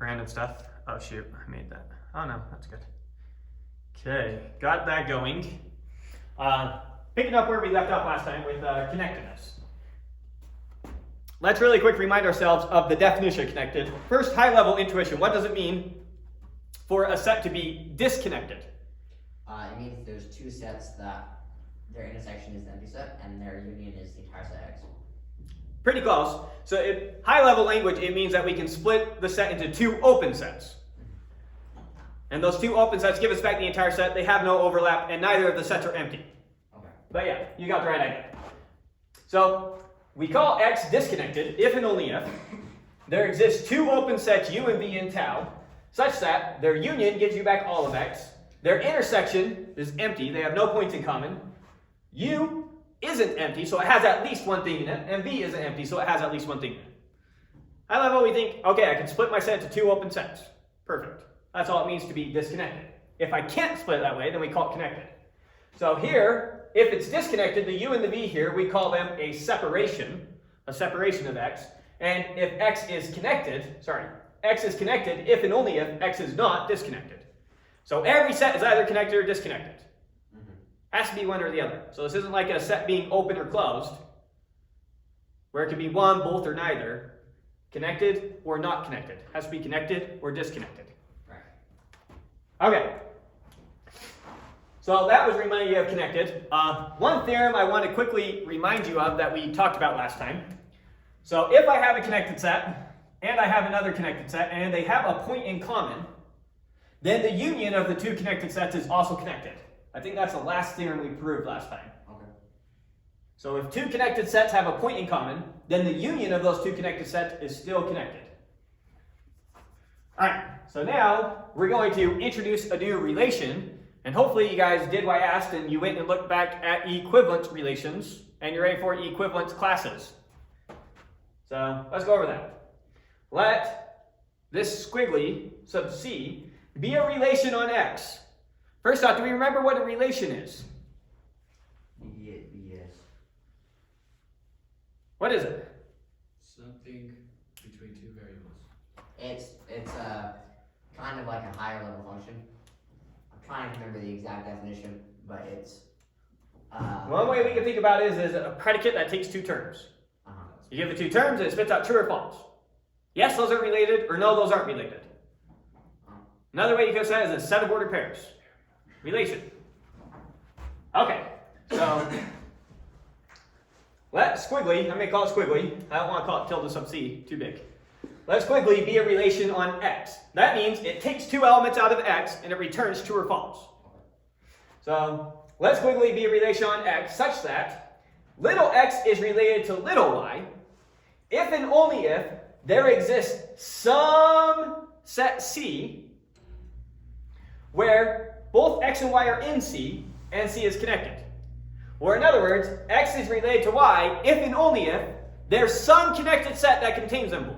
random stuff. Oh shoot, I made that. Oh no, that's good. Okay, got that going. Picking up where we left off last time with connectedness. Let's really quick remind ourselves of the definition of connected. First, high-level intuition. What does it mean for a set to be disconnected? It means there's two sets that their intersection is the empty set and their union is the entire set X. Pretty close. So in high-level language, it means that we can split the set into two open sets. And those two open sets give us back the entire set. They have no overlap, and neither of the sets are empty. Okay. But yeah, you got the right idea. So we call X disconnected if and only if there exists two open sets U and V in tau, such that their union gives you back all of X, their intersection is empty, they have no points in common, U isn't empty, so it has at least one thing in it, and V isn't empty, so it has at least one thing in it. High level, we think, okay, I can split my set into two open sets. Perfect. That's all it means to be disconnected. If I can't split it that way, then we call it connected. So here, if it's disconnected, the U and the V here, we call them a separation of X. And if X is connected if and only if X is not disconnected. So every set is either connected or disconnected. Has to be one or the other. So this isn't like a set being open or closed, where it can be one, both, or neither. Connected or not connected. Has to be connected or disconnected. Right. Okay. So that was reminding you of connected. One theorem I want to quickly remind you of that we talked about last time. So if I have a connected set, and I have another connected set, and they have a point in common, then the union of the two connected sets is also connected. I think that's the last theorem we proved last time. Okay. So if two connected sets have a point in common, then the union of those two connected sets is still connected. All right, so now we're going to introduce a new relation, and hopefully you guys did what I asked and you went and looked back at equivalence relations, and you're ready for equivalence classes. So let's go over that. Let this squiggly sub C be a relation on X. First off, do we remember what a relation is? Yes. What is it? Something between two variables. It's kind of like a higher level function. I'm trying to remember the exact definition, but it's one way we can think about it is a predicate that takes two terms. You give it two terms and it spits out true or false. Yes, those are related, or no, those aren't related. Another way you can say it is a set of ordered pairs. Relation. Okay, so let squiggly, I'm going to call it squiggly. I don't want to call it tilde sub C, too big. Let squiggly be a relation on X. That means it takes two elements out of X and it returns true or false. So let squiggly be a relation on X such that little x is related to little y if and only if there exists some set C where both x and y are in C, and C is connected. Or in other words, x is related to y if and only if there's some connected set that contains them both.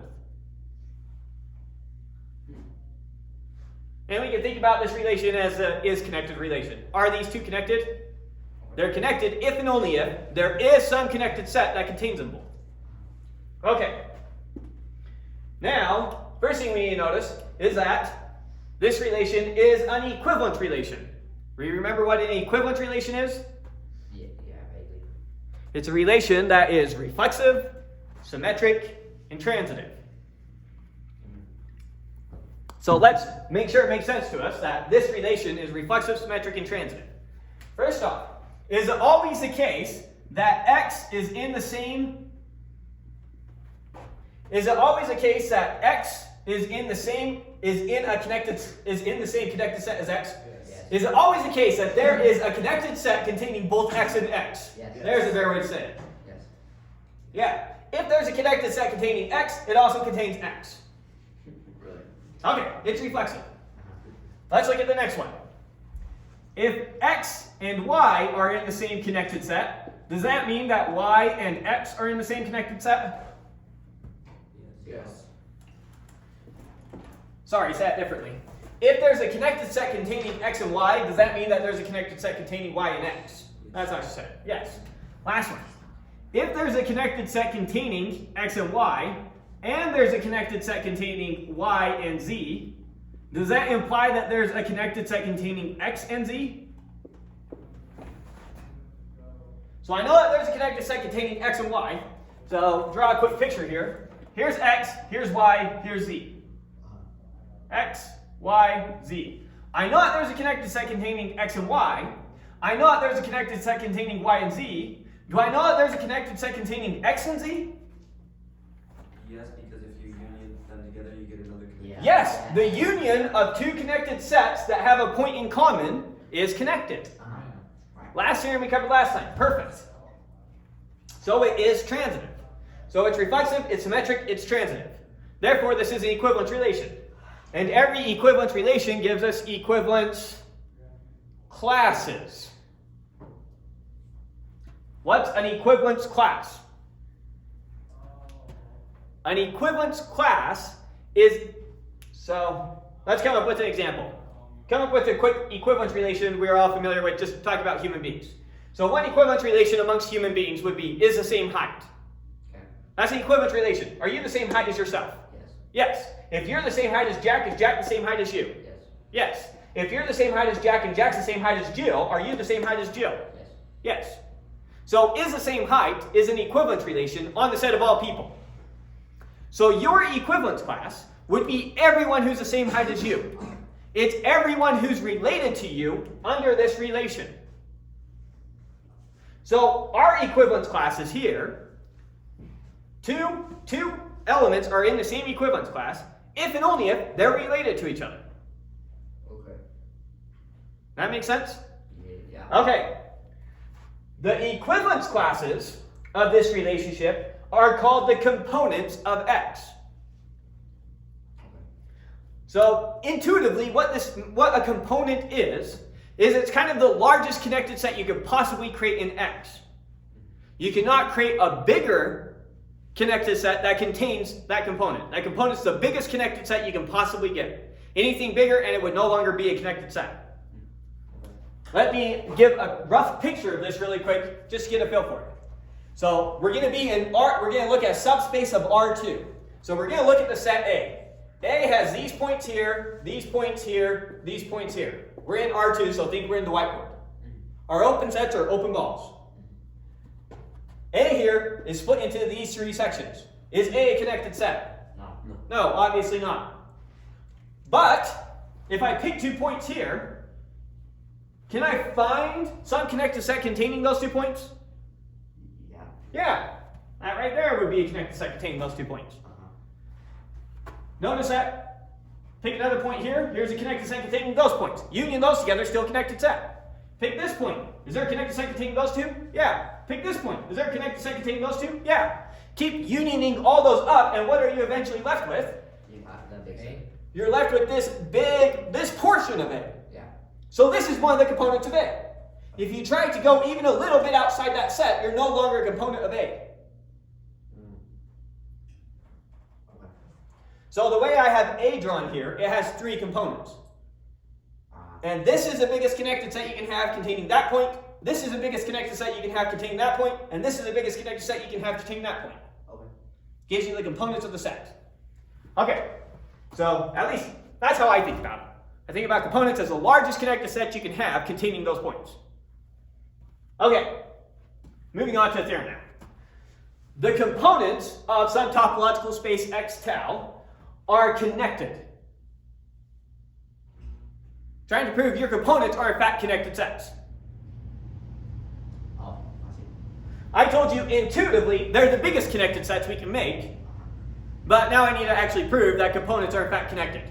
And we can think about this relation as a is-connected relation. Are these two connected? They're connected if and only if there is some connected set that contains them both. Okay. Now, first thing we need to notice is that this relation is an equivalence relation. Do you remember what an equivalence relation is? Yeah, vaguely. It's a relation that is reflexive, symmetric, and transitive. So let's make sure it makes sense to us that this relation is reflexive, symmetric, and transitive. First off, is it always the case that x is in the same? Is it always the case that x is in the same connected set as x? Yes. Is it always the case that there is a connected set containing both x and x? Yes. There's a better way to say it. Yes. Yeah. If there's a connected set containing x, it also contains x. Really? Okay, it's reflexive. Let's look at the next one. If x and y are in the same connected set, does that mean that y and x are in the same connected set? Yes. Sorry, say it differently. If there's a connected set containing x and y, does that mean that there's a connected set containing y and x? That's how you say it. Yes. Last one. If there's a connected set containing x and y, and there's a connected set containing y and z, does that imply that there's a connected set containing x and z? So I know that there's a connected set containing x and y. So draw a quick picture here. Here's x, here's y, here's z. X, y, z. I know that there's a connected set containing x and y. I know that there's a connected set containing y and z. Do I know that there's a connected set containing x and z? Yes, because if you union them together, you get another connection. Yeah. Yes, the union of two connected sets that have a point in common is connected. Right. Last theorem we covered last time. Perfect. So it is transitive. So it's reflexive, it's symmetric, it's transitive. Therefore, this is an equivalence relation. And every equivalence relation gives us equivalence classes. What's an equivalence class? An equivalence class is, so let's come up with an example. Come up with a quick equivalence relation we're all familiar with, just talk about human beings. So one equivalence relation amongst human beings would be, is the same height. Okay. That's an equivalence relation. Are you the same height as yourself? Yes. Yes. If you're the same height as Jack, is Jack the same height as you? Yes. Yes. If you're the same height as Jack and Jack's the same height as Jill, are you the same height as Jill? Yes. Yes. So is the same height is an equivalence relation on the set of all people. So your equivalence class would be everyone who's the same height as you. It's everyone who's related to you under this relation. So our equivalence class is here. Two elements are in the same equivalence class if and only if they're related to each other. Okay. That makes sense? Yeah. Okay. The equivalence classes of this relationship are called the components of X. So intuitively, what a component is it's kind of the largest connected set you could possibly create in X. You cannot create a bigger connected set that contains that component. That component's the biggest connected set you can possibly get. Anything bigger and it would no longer be a connected set. Let me give a rough picture of this really quick, just to get a feel for it. So we're going to be in R. We're going to look at a subspace of R2. So we're going to look at the set A. A has these points here, these points here, these points here. We're in R2, so think we're in the whiteboard. Our open sets are open balls. A here is split into these three sections. Is A a connected set? No. No, obviously not. But if I pick 2 points here, can I find some connected set containing those 2 points? Yeah. Yeah, that right there would be a connected set containing those 2 points. Notice that. Pick another point here. Here's a connected set containing those points. Union those together, still connected set. Pick this point. Is there a connected set containing those 2? Yeah. Pick this point. Is there a connected set containing those 2? Yeah. Keep unioning all those up, and what are you eventually left with? You have the big set. You're left with this portion of A. Yeah. So this is one of the components of A. If you try to go even a little bit outside that set, you're no longer a component of A. So the way I have A drawn here, it has 3 components. And this is the biggest connected set you can have containing that point. This is the biggest connected set you can have containing that point. And this is the biggest connected set you can have containing that point. Okay. Gives you the components of the set. Okay, so at least that's how I think about it. I think about components as the largest connected set you can have containing those points. Okay, moving on to the theorem now. The components of some topological space X tau are connected. Trying to prove your components are in fact connected sets. Oh, I see. I told you intuitively they're the biggest connected sets we can make, but now I need to actually prove that components are in fact connected.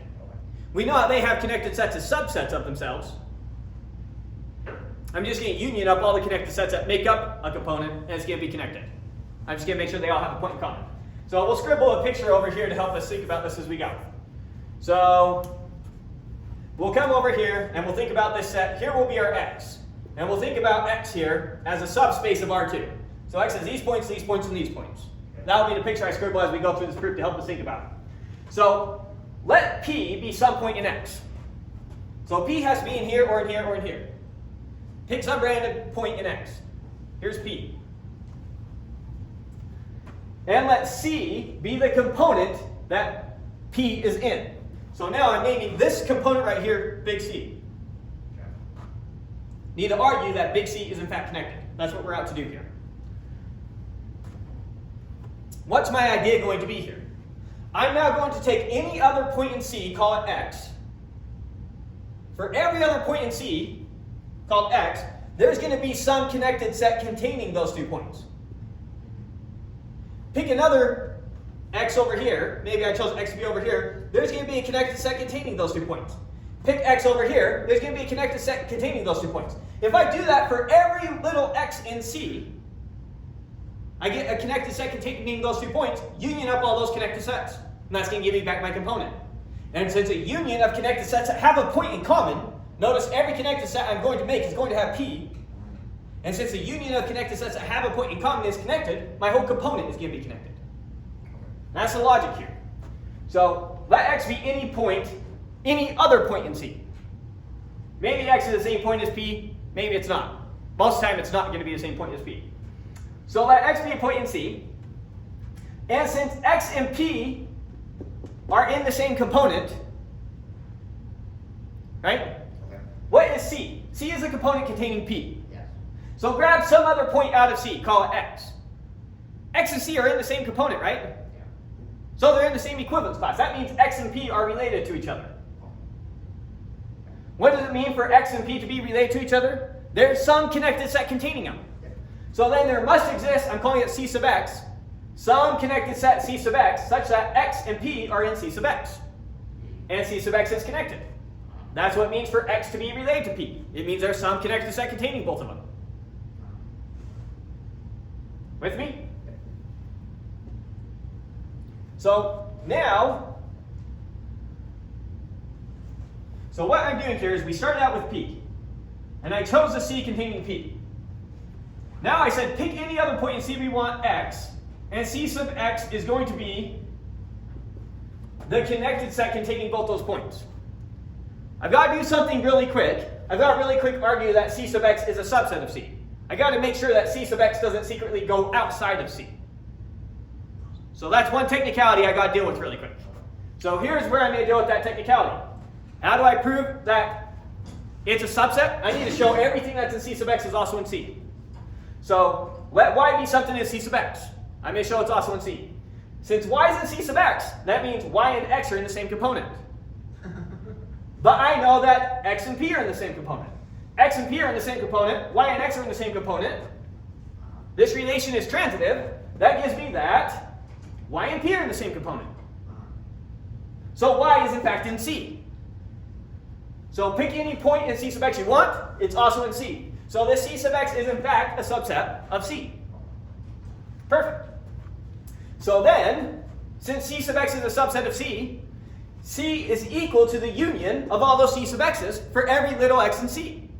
We know that they have connected sets as subsets of themselves. I'm just going to union up all the connected sets that make up a component, and it's going to be connected. I'm just going to make sure they all have a point in common. So we'll scribble a picture over here to help us think about this as we go. So we'll come over here and we'll think about this set. Here will be our X. And we'll think about X here as a subspace of R2. So X has these points, and these points. That'll be the picture I scribble as we go through this proof to help us think about it. So let P be some point in X. So P has to be in here or in here or in here. Pick some random point in X. Here's P. and let C be the component that P is in. So now I'm naming this component right here big C. Need to argue that big C is in fact connected. That's what we're out to do here. What's my idea going to be here? I'm now going to take any other point in C, call it X. For every other point in C, called X, there's going to be some connected set containing those 2 points. Pick another X over here. Maybe I chose X to be over here. There's going to be a connected set containing those 2 points. Pick X over here. There's going to be a connected set containing those 2 points. If I do that for every little X in C, I get a connected set containing those 2 points, union up all those connected sets. And that's going to give me back my component. And since a union of connected sets that have a point in common, notice every connected set I'm going to make is going to have P. And since the union of connected sets that have a point in common is connected, my whole component is going to be connected. That's the logic here. So let X be any point, any other point in C. Maybe X is the same point as P, maybe it's not. Most of the time it's not going to be the same point as P. So let X be a point in C. And since X and P are in the same component, right? Okay. What is C? C is a component containing P. Yes. So grab some other point out of C, call it X. X and C are in the same component, right? Yeah. So they're in the same equivalence class. That means X and P are related to each other. What does it mean for X and P to be related to each other? There's some connected set containing them. So then there must exist, I'm calling it C sub X, some connected set C sub X such that X and P are in C sub X. And C sub X is connected. That's what it means for X to be related to P. It means there's some connected set containing both of them. With me? So now, so what I'm doing here is we started out with P. And I chose the C containing P. Now I said pick any other point in C we want X. And C sub X is going to be the connected set containing both those points. I've got to do something really quick. I've got to really quick argue that C sub X is a subset of C. I've got to make sure that C sub X doesn't secretly go outside of C. So that's one technicality I've got to deal with really quick. So here's where I'm going to deal with that technicality. How do I prove that it's a subset? I need to show everything that's in C sub X is also in C. So let Y be something in C sub X. I may show it's also in C. Since Y is in C sub X, that means Y and X are in the same component. But I know that X and P are in the same component. X and P are in the same component. Y and X are in the same component. This relation is transitive. That gives me that Y and P are in the same component. So Y is in fact in C. So pick any point in C sub X you want. It's also in C. So this C sub X is in fact a subset of C. Perfect. So then, since C sub X is a subset of C, C is equal to the union of all those C sub X's for every little x in C.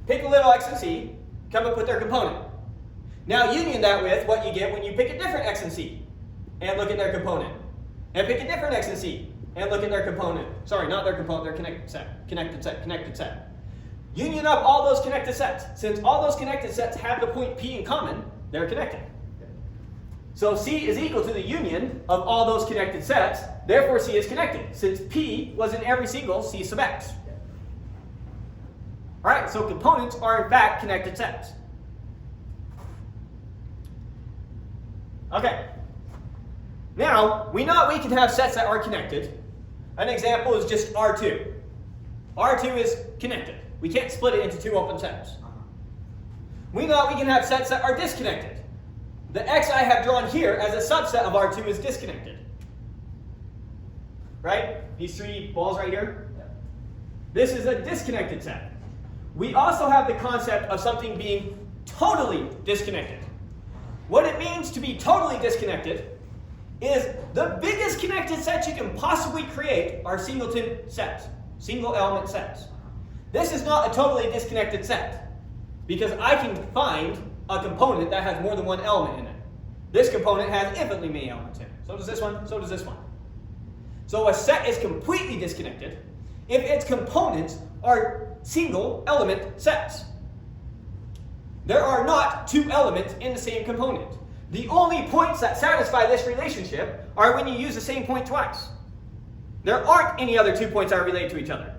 Pick a little x in C, come up with their component. Now union that with what you get when you pick a different x in C and look at their component. And pick a different x in C and look at their component. Sorry, not their component, their connected set. Connected set. Union up all those connected sets. Since all those connected sets have the point P in common, they're connected. So C is equal to the union of all those connected sets, therefore C is connected, since P was in every single C sub X. Alright, so components are in fact connected sets. Okay. Now, we know we can have sets that are connected. An example is just R2. R2 is connected. We can't split it into two open sets. We know we can have sets that are disconnected. The X I have drawn here as a subset of R2 is disconnected. Right? These three balls right here. This is a disconnected set. We also have the concept of something being totally disconnected. What it means to be totally disconnected is the biggest connected sets you can possibly create are singleton sets, single element sets. This is not a totally disconnected set because I can find a component that has more than one element in it. This component has infinitely many elements in it. So does this one, so does this one. So a set is completely disconnected if its components are single element sets. There are not two elements in the same component. The only points that satisfy this relationship are when you use the same point twice. There aren't any other 2 points that are related to each other.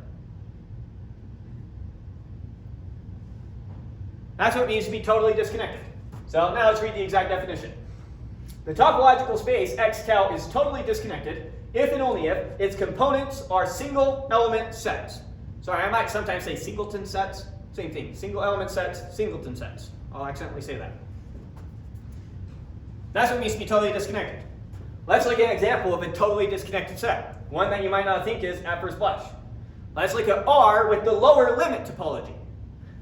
That's what it means to be totally disconnected. So now let's read the exact definition. The topological space xcal is totally disconnected if and only if its components are single element sets. Sorry, I might sometimes say singleton sets. Same thing. Single element sets, singleton sets. I'll accidentally say that. That's what it means to be totally disconnected. Let's look at an example of a totally disconnected set. One that you might not think is at first blush. Let's look at R with the lower limit topology.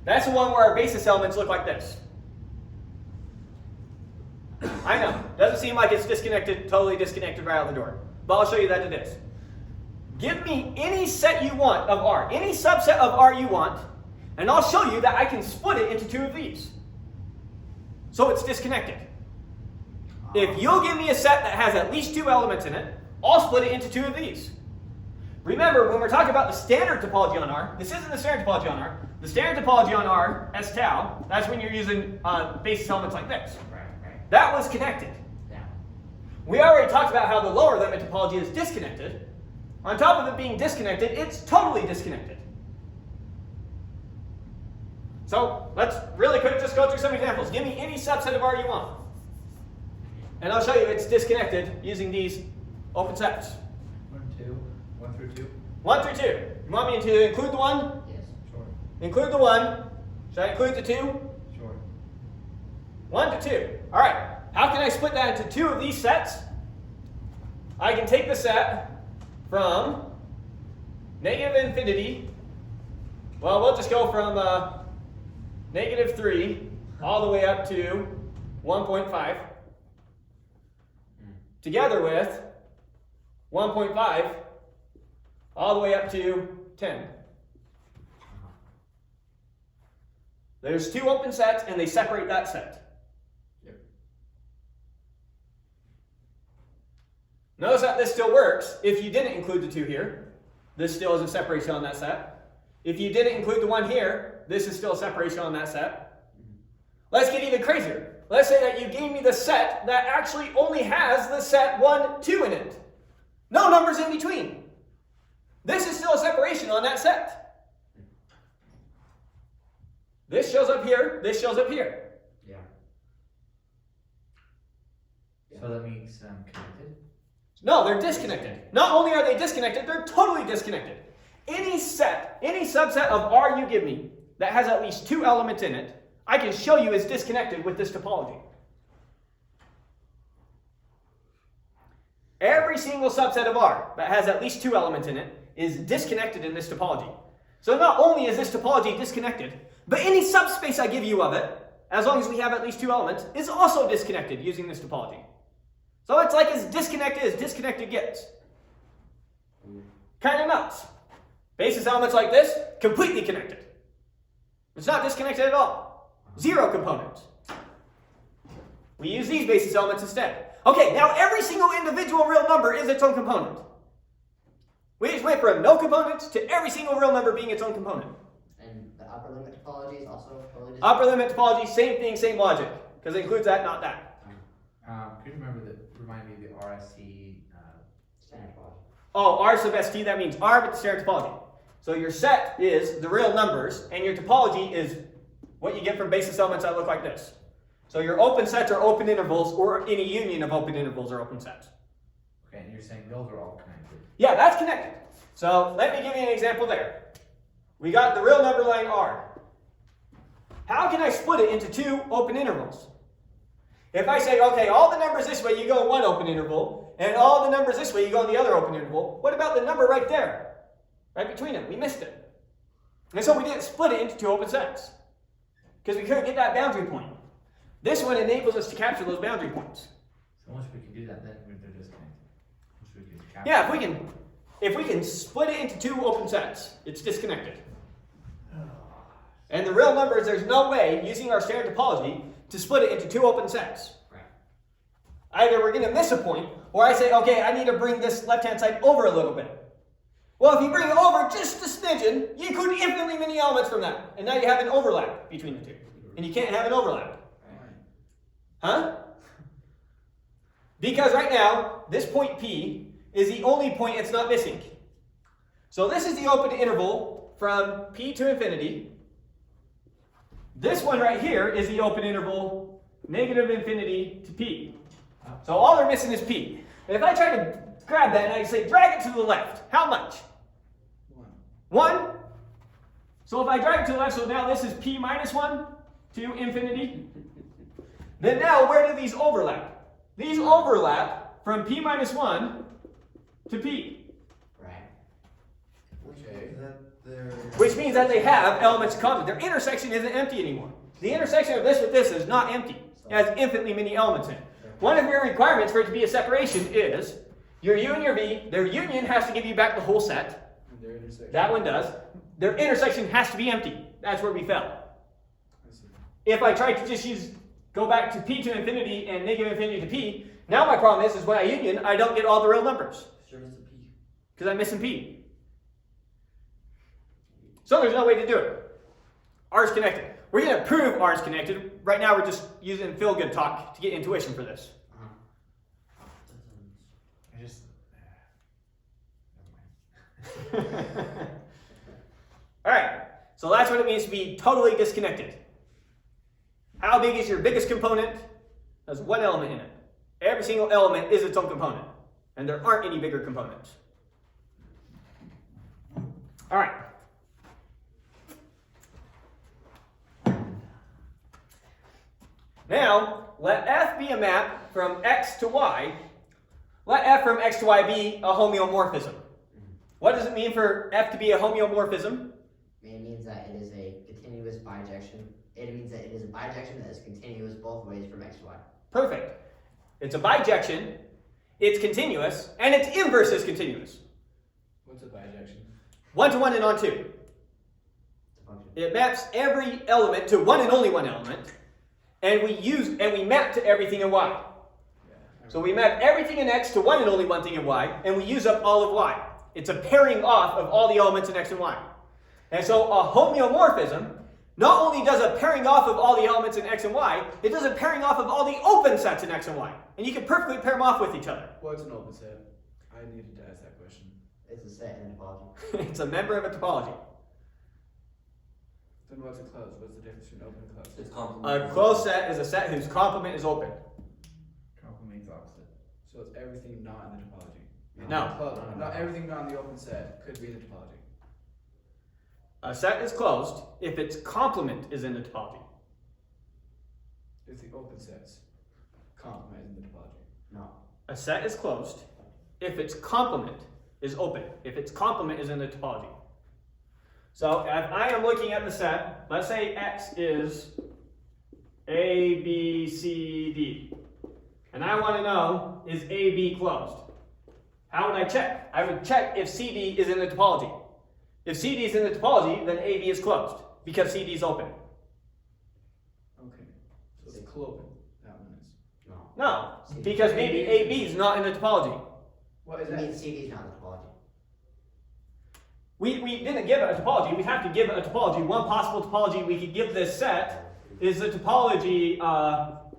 That's the one where our basis elements look like this. I know, doesn't seem like it's disconnected, totally disconnected right out the door. But I'll show you that it is. Give me any set you want of R, any subset of R you want, and I'll show you that I can split it into 2 of these. So it's disconnected. If you'll give me a set that has at least 2 elements in it, I'll split it into 2 of these. Remember, when we're talking about the standard topology on R, this isn't the standard topology on R. The standard topology on R, S tau, that's when you're using basis elements like this. Right. That was connected. Yeah. We already talked about how the lower limit topology is disconnected. On top of it being disconnected, it's totally disconnected. So let's really quick just go through some examples. Give me any subset of R you want. And I'll show you it's disconnected using these open sets. 1 through 2. 1 through 2. You want me to include the 1? Yes. Sure. Include the 1. Should I include the 2? Sure. 1 to 2. All right. How can I split that into 2 of these sets? I can take the set from negative infinity. Well, we'll just go from negative 3 all the way up to 1.5. Together with 1.5 all the way up to 10. There's 2 open sets and they separate that set. Yep. Notice that this still works if you didn't include the 2 here. This still is a separation on that set. If you didn't include the 1 here, this is still a separation on that set. Let's get even crazier. Let's say that you gave me the set that actually only has the set 1, 2 in it. No numbers in between. This is still a separation on that set. This shows up here, this shows up here. Yeah. So that makes them connected? No, they're disconnected. Not only are they disconnected, they're totally disconnected. Any set, any subset of R you give me that has at least 2 elements in it, I can show you is disconnected with this topology. Every single subset of R that has at least 2 elements in it is disconnected in this topology. So not only is this topology disconnected, but any subspace I give you of it, as long as we have at least 2 elements, is also disconnected using this topology. So it's like as disconnected gets. Kind of nuts. Basis elements like this, completely connected. It's not disconnected at all. 0 components. We use these basis elements instead. Okay, now every single individual real number is its own component. We just went from no components to every single real number being its own component. And the upper limit topology is also totally disconnected. Upper limit topology, same thing, same logic. Because it includes that, not that. Could you remind me of the RST? Standard topology. Oh, R sub st, that means R with the standard topology. So your set is the real numbers, and your topology is what you get from basis elements that look like this. So your open sets are open intervals, or any union of open intervals are open sets. Okay, and you're saying those are all connected. Yeah, that's connected. So let me give you an example there. We got the real number line R. How can I split it into 2 open intervals? If I say, okay, all the numbers this way, you go in one open interval, and all the numbers this way, you go in the other open interval, what about the number right there? Right between them, we missed it. And so we didn't split it into 2 open sets, because we couldn't get that boundary point. This one enables us to capture those boundary points. So once we can do that, then they're disconnected. Once we can capture Yeah, if we can split it into 2 open sets, it's disconnected. And the real numbers, there's no way, using our standard topology, to split it into 2 open sets. Right. Either we're going to miss a point, or I say, okay, I need to bring this left-hand side over a little bit. Well, if you bring it over just a smidgen, you include infinitely many elements from that. And now you have an overlap between the 2. And you can't have an overlap. Right. Huh? Because right now, this point P is the only point it's not missing. So this is the open interval from P to infinity. This one right here is the open interval negative infinity to P. So all they're missing is P. And if I try to grab that and I say drag it to the left, how much? 1. So if I drag it to the left, so now this is P minus 1 to infinity. Then now where do these overlap? These overlap from P minus 1 to P. Right. Okay. Which means that they have elements in common. Their intersection isn't empty anymore. The intersection of this with this is not empty. It has infinitely many elements in it. One of your requirements for it to be a separation is your U and your V, their union has to give you back the whole set. And their intersection. That one does. Their intersection has to be empty. That's where we fell. I see. If I try to just go back to P to infinity and negative infinity to P, now my problem is when I union, I don't get all the real numbers. Sure is the P. Because I'm missing P. So there's no way to do it. R is connected. We're going to prove R is connected. Right now we're just using feel-good talk to get intuition for this. I just. Alright, so that's what it means to be totally disconnected. How big is your biggest component? There's one element in it. Every single element is its own component. And there aren't any bigger components. Alright. Now, let F be a map from X to Y. Let F from X to Y be a homeomorphism. What does it mean for F to be a homeomorphism? It means that it is a continuous bijection. It means that it is a bijection that is continuous both ways from X to Y. Perfect. It's a bijection, it's continuous, and its inverse is continuous. What's a bijection? 1 to 1 and on 2. It's a function. It maps every element to one and only one element, and we map to everything in Y. Yeah. So we map everything in X to one and only one thing in Y, and we use up all of Y. It's a pairing off of all the elements in X and Y. And so a homeomorphism not only does a pairing off of all the elements in X and Y, it does a pairing off of all the open sets in X and Y. And you can perfectly pair them off with each other. What's an open set? I needed to ask that question. It's a set in a topology. It's a member of a topology. Then what's a closed? What's the difference between open and closed? It's complementary. A closed set is a set whose complement is open. Complements opposite. So it's everything not in the topology. No. Not everything not in the open set could be in the topology. A set is closed if its complement is in the topology. It's the open sets. Complement in the topology. No. A set is closed if its complement is open, if its complement is in the topology. So if I am looking at the set, let's say X is A, B, C, D. And I want to know, is A, B closed? How would I check? I would check if CD is in the topology. If CD is in the topology, then AB is closed, because CD is open. Okay. So it's cloven. That one is. No. No, because maybe AB is not in the topology. What is It that? means CD is not in the topology. We didn't give it a topology. We have to give it a topology. One possible topology we could give this set is the topology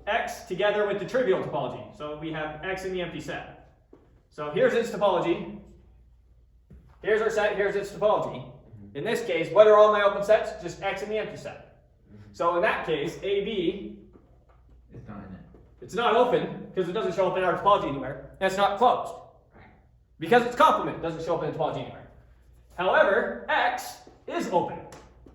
X together with the trivial topology. So we have X in the empty set. So here's its topology. Here's our set, here's its topology. In this case, what are all my open sets? Just X in the empty set. So in that case, AB, It's not in it. it's not open because it doesn't show up in our topology anywhere. And it's not closed. Right. Because its complement doesn't show up in the topology anywhere. However, X is open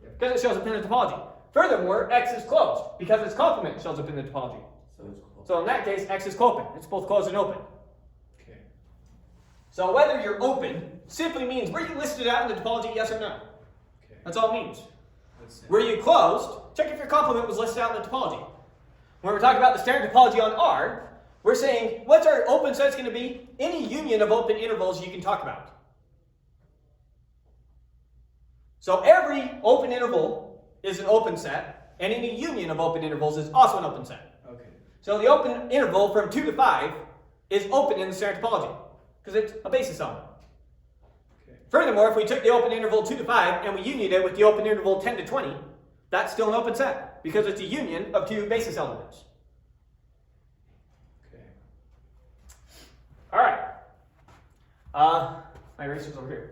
because it shows up in the topology. Furthermore, X is closed because its complement shows up in the topology. So it's close. So in that case, X is open. It's both closed and open. Okay. So whether you're open simply means were you listed out in the topology, yes or no? Okay. That's all it means. Let's see. Were you closed? Check if your complement was listed out in the topology. When we're talking about the standard topology on R, we're saying what's our open set going to be? Any union of open intervals you can talk about. So every open interval is an open set, and any union of open intervals is also an open set. Okay. So the open interval from 2 to 5 is open in the standard topology, because it's a basis element. Okay. Furthermore, if we took the open interval 2 to 5 and we unioned it with the open interval 10 to 20, that's still an open set, because it's a union of two basis elements. Okay. My eraser's over here.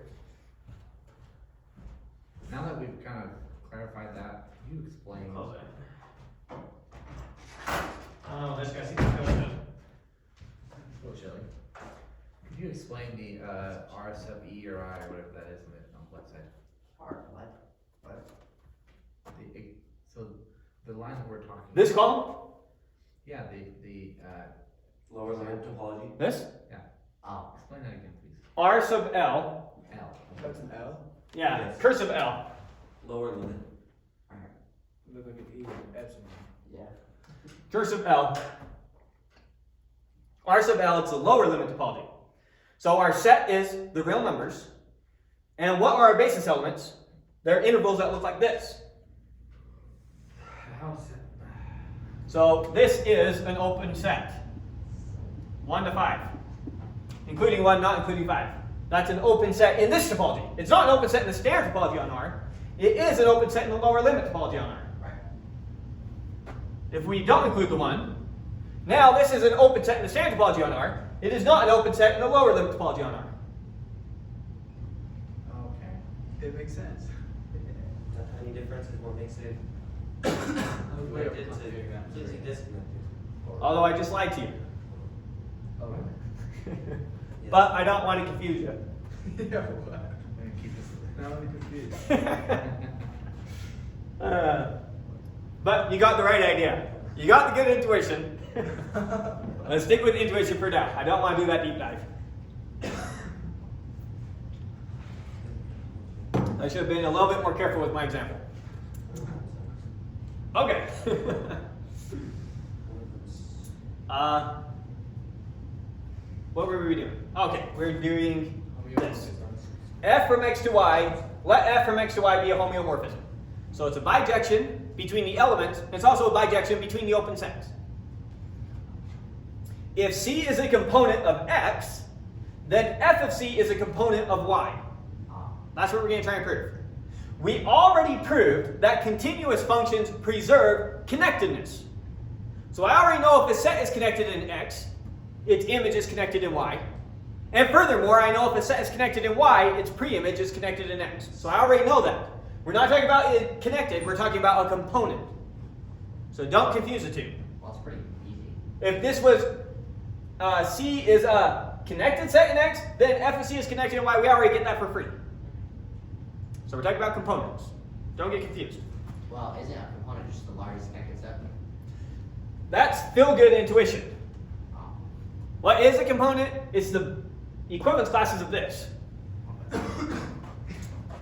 Now that we've kind of clarified that, can you explain? Close it. Oh, this guy's even feeling good. It's a little chilly. Could you explain the R sub E or I or whatever that is on the complex side? Or what? What? So the line that we're talking. This column? Yeah, the Lower limit topology. This? Oh. explain that again, please. R sub L. L. That's an L. Yeah, Yes. cursive L. Lower limit. Look like an E with an epsilon. Yeah. Cursive L. R sub L, it's the lower limit topology. So our set is the real numbers. And what are our basis elements? They're intervals that look like this. How is it? So this is an open set. 1 to 5. Including 1, not including 5. That's an open set in this topology. It's not an open set in the standard topology on R. It is an open set in the lower limit topology on R. Right. If we don't include the 1, now this is an open set in the standard topology on R. It is not an open set in the lower limit topology on R. Okay. It makes sense. That tiny difference is what makes it connected to completely disconnected. Although I just lied to you. Oh. But I don't want to confuse you. Yeah, what? I'm gonna keep this. Now I'm confused. But you got the right idea. You got the good intuition. Let's stick with intuition for now. I don't want to do that deep dive. I should have been a little bit more careful with my example. Okay. What were we doing? Okay, we're doing this. F from x to y, let f from x to y be a homeomorphism. So it's a bijection between the elements, and it's also a bijection between the open sets. If C is a component of x, then f of C is a component of y. That's what we're going to try and prove. We already proved that continuous functions preserve connectedness. So I already know if a set is connected in x, its image is connected in y. And furthermore, I know if a set is connected in y, its preimage is connected in x. So I already know that. We're not talking about it connected, we're talking about a component. So don't confuse the two. Well, it's pretty easy. If this was C is a connected set in x, then f of C is connected in y. We already get that for free. So we're talking about components. Don't get confused. Well, isn't a component just the largest connected set? That's feel-good intuition. Oh. What is a component? It's the equivalence classes of this.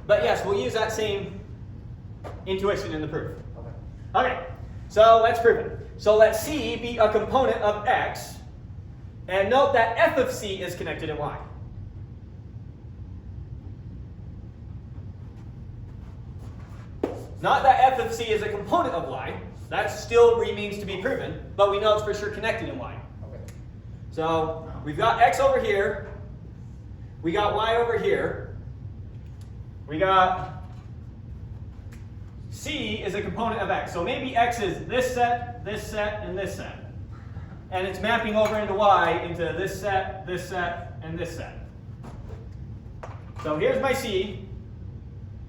But yes, we'll use that same intuition in the proof. Okay. Okay, so let's prove it. So let C be a component of x, and note that f of C is connected in y. Not that f of C is a component of y. That still remains to be proven, but we know it's for sure connected in y. Okay. So we've got x over here. We got y over here. We got C is a component of x. So maybe x is this set, and this set. And it's mapping over into y into this set, and this set. So here's my C,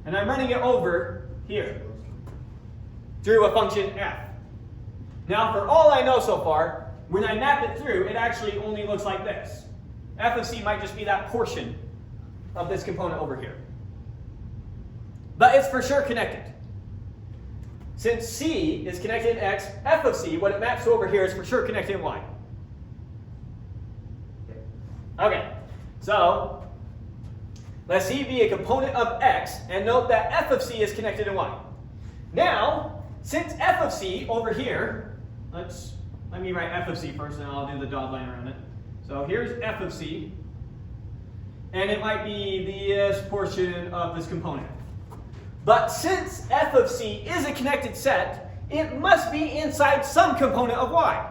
and I'm running it over here through a function f. Now for all I know so far, when I map it through, it actually only looks like this. F of C might just be that portion of this component over here. But it's for sure connected. Since C is connected in x, f of C, what it maps to over here, is for sure connected in y. Okay, so let C be a component of x, and note that f of C is connected in y. Now, since f of C over here, let me write f of C first, and I'll do the dotted line around it. So here's f of C, and it might be this portion of this component. But since f of C is a connected set, it must be inside some component of y.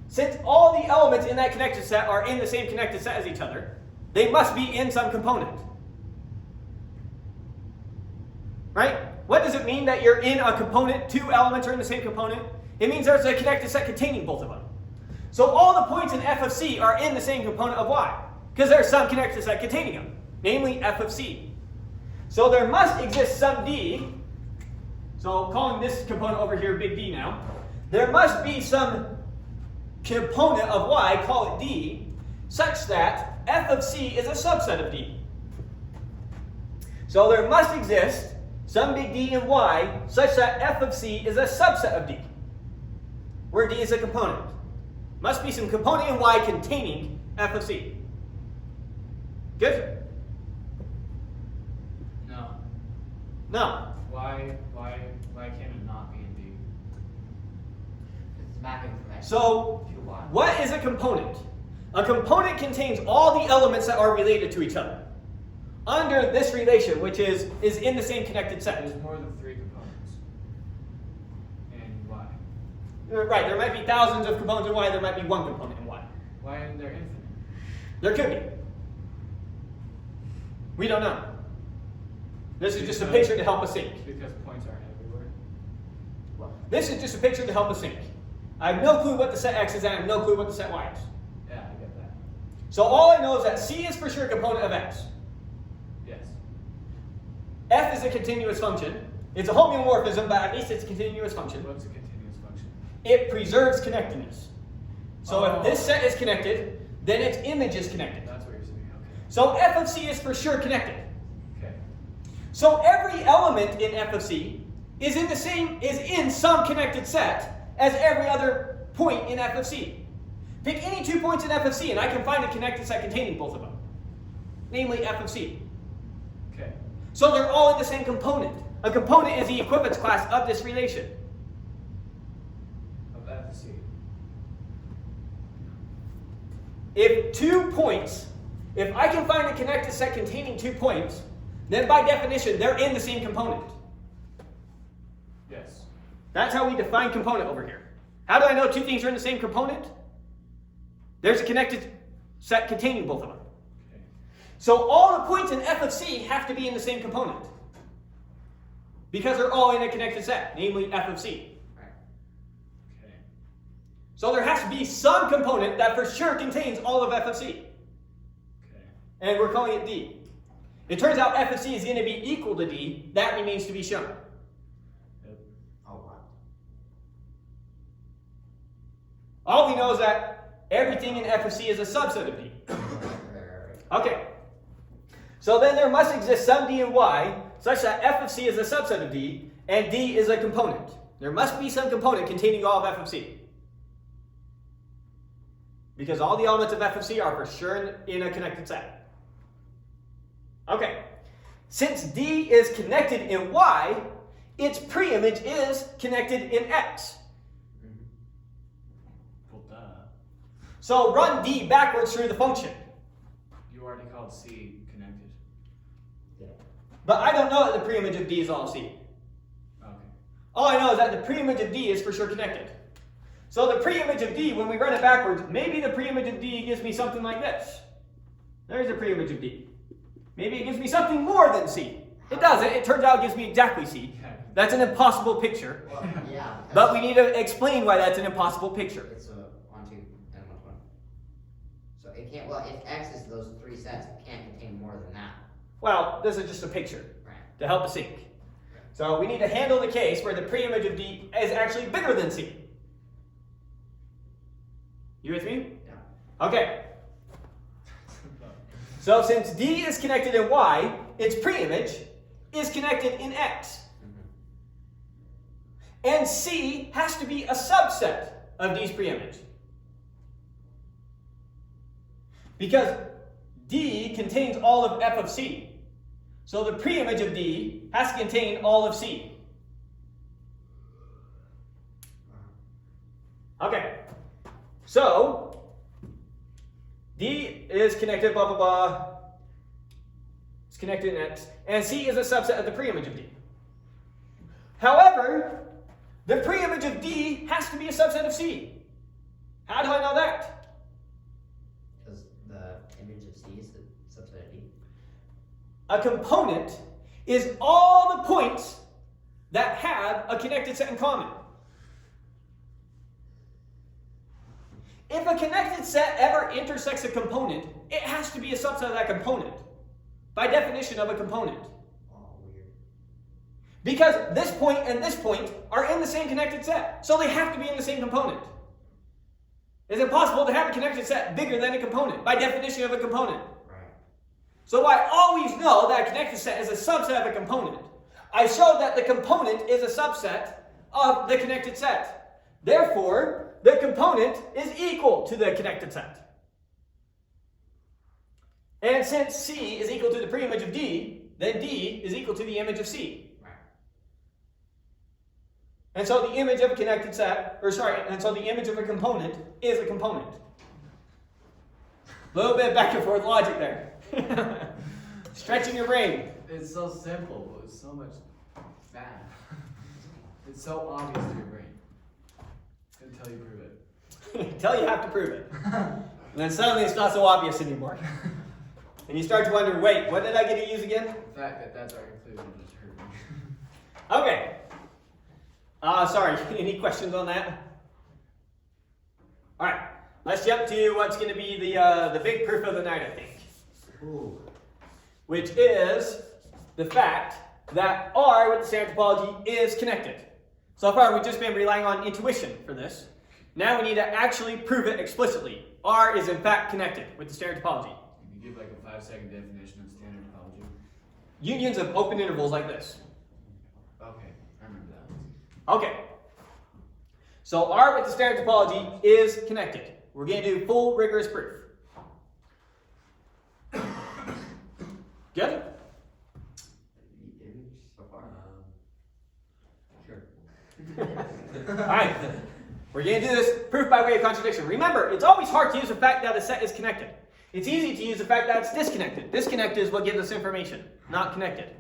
Since all the elements in that connected set are in the same connected set as each other, they must be in some component. Right? What does it mean that you're in a component? Two elements are in the same component? It means there's a connected set containing both of them. So all the points in f of C are in the same component of y. because there's some connected set containing them, namely f of c. So there must exist some d, so calling this component over here big D now, there must be some component of y, call it d, such that f of c is a subset of d. So there must exist some big D in y such that f of c is a subset of d, where d is a component. Must be some component in y containing f of c. Good? No. No. Why can't it not be in D? It's mapping from X So, to Y. what is a component? A component contains all the elements that are related to each other under this relation, which is in the same connected set. There's more than 3 components. And why? Right, there might be thousands of components in y, there might be one component in y. Why isn't there infinite? There could be. We don't know. This is just a picture to help us think. Because points aren't everywhere. This is just a picture to help us think. I have no clue what the set x is and I have no clue what the set y is. Yeah, I get that. So all I know is that c is for sure a component of x. Yes. F is a continuous function. It's a homeomorphism, but at least it's a continuous function. What's a continuous function? It preserves connectedness. So Oh. if this set is connected, then its image is connected. That's what you're saying. Okay. So f of c is for sure connected. Okay. So every element in f of c is in some connected set as every other point in f of c. Pick any 2 points in f of c and I can find a connected set containing both of them, namely f of c. Okay. So they're all in the same component. A component is the equivalence class of this relation. Of F of C. If I can find a connected set containing 2 points, then by definition, they're in the same component. Yes. That's how we define component over here. How do I know 2 things are in the same component? There's a connected set containing both of them. Okay. So all the points in f of c have to be in the same component, because they're all in a connected set, namely f of c. Right. Okay. So there has to be some component that for sure contains all of f of c. Okay. And we're calling it d. It turns out f of c is going to be equal to d. That remains to be shown. Yep. Oh, wow. All we know is that everything in f of c is a subset of d. Right. Okay. So then there must exist some d in y such that f of c is a subset of d and d is a component. There must be some component containing all of f of c. Because all the elements of f of c are for sure in a connected set. Okay. Since d is connected in y, its preimage is connected in x. Well, duh. So run d backwards through the function. You already called C connected. But I don't know that the preimage of d is all of c. Okay. All I know is that the preimage of d is for sure connected. So the preimage of d, when we run it backwards, maybe the preimage of d gives me something like this. There's the preimage of d. Maybe it gives me something more than c. It doesn't. It turns out it gives me exactly c. Yeah. That's an impossible picture. Well, yeah. But we need to explain why that's an impossible picture. It's a 1, 2, and 1, 1. So it can't, well, if X is those 3 sets, it can't contain more than that. Well, this is just a picture Right. to help us think. So we need to handle the case where the preimage of d is actually bigger than c. You with me? Yeah. Okay. So since d is connected in y, its preimage is connected in x. And c has to be a subset of d's preimage. Because d contains all of f of c. So the preimage of d has to contain all of c. Okay. So d is connected, blah, blah, blah. It's connected in x. And c is a subset of the preimage of d. However, the preimage of d has to be a subset of c. How do I know that? Because the image of C is the subset of D. A component is all the points that have a connected set in common. If a connected set ever intersects a component, it has to be a subset of that component. By definition of a component. Oh, weird. Because this point and this point are in the same connected set. So they have to be in the same component. It's impossible to have a connected set bigger than a component, by definition of a component. Right. So I always know that a connected set is a subset of a component. I showed that the component is a subset of the connected set. Therefore, the component is equal to the connected set. And since C is equal to the preimage of D, then D is equal to the image of C. Right. And so the image of a connected set, and so the image of a component is a component. A little bit of back and forth logic there. Stretching your brain. It's so simple, but it's so much math. It's so obvious to your brain until you prove it. Until you have to prove it. And then suddenly it's not so obvious anymore. And you start to wonder, wait, what did I get to use again? The fact that that's our conclusion just hurt me. Okay. Sorry, any questions on that? Alright, let's jump to what's going to be the big proof of the night, I think. Ooh. Which is the fact that R with the standard topology is connected. So far we've just been relying on intuition for this. Now we need to actually prove it explicitly. R is in fact connected with the standard topology. You can give like a 5-second definition of standard topology. Unions of open intervals like this. Okay, I remember that. Okay. So R with the standard topology is connected. We're going to do full rigorous proof. Good? The image so far? Sure. Alright. We're going to do this proof by way of contradiction. Remember, it's always hard to use the fact that a set is connected. It's easy to use the fact that it's disconnected. Disconnected is what gives us information, not connected.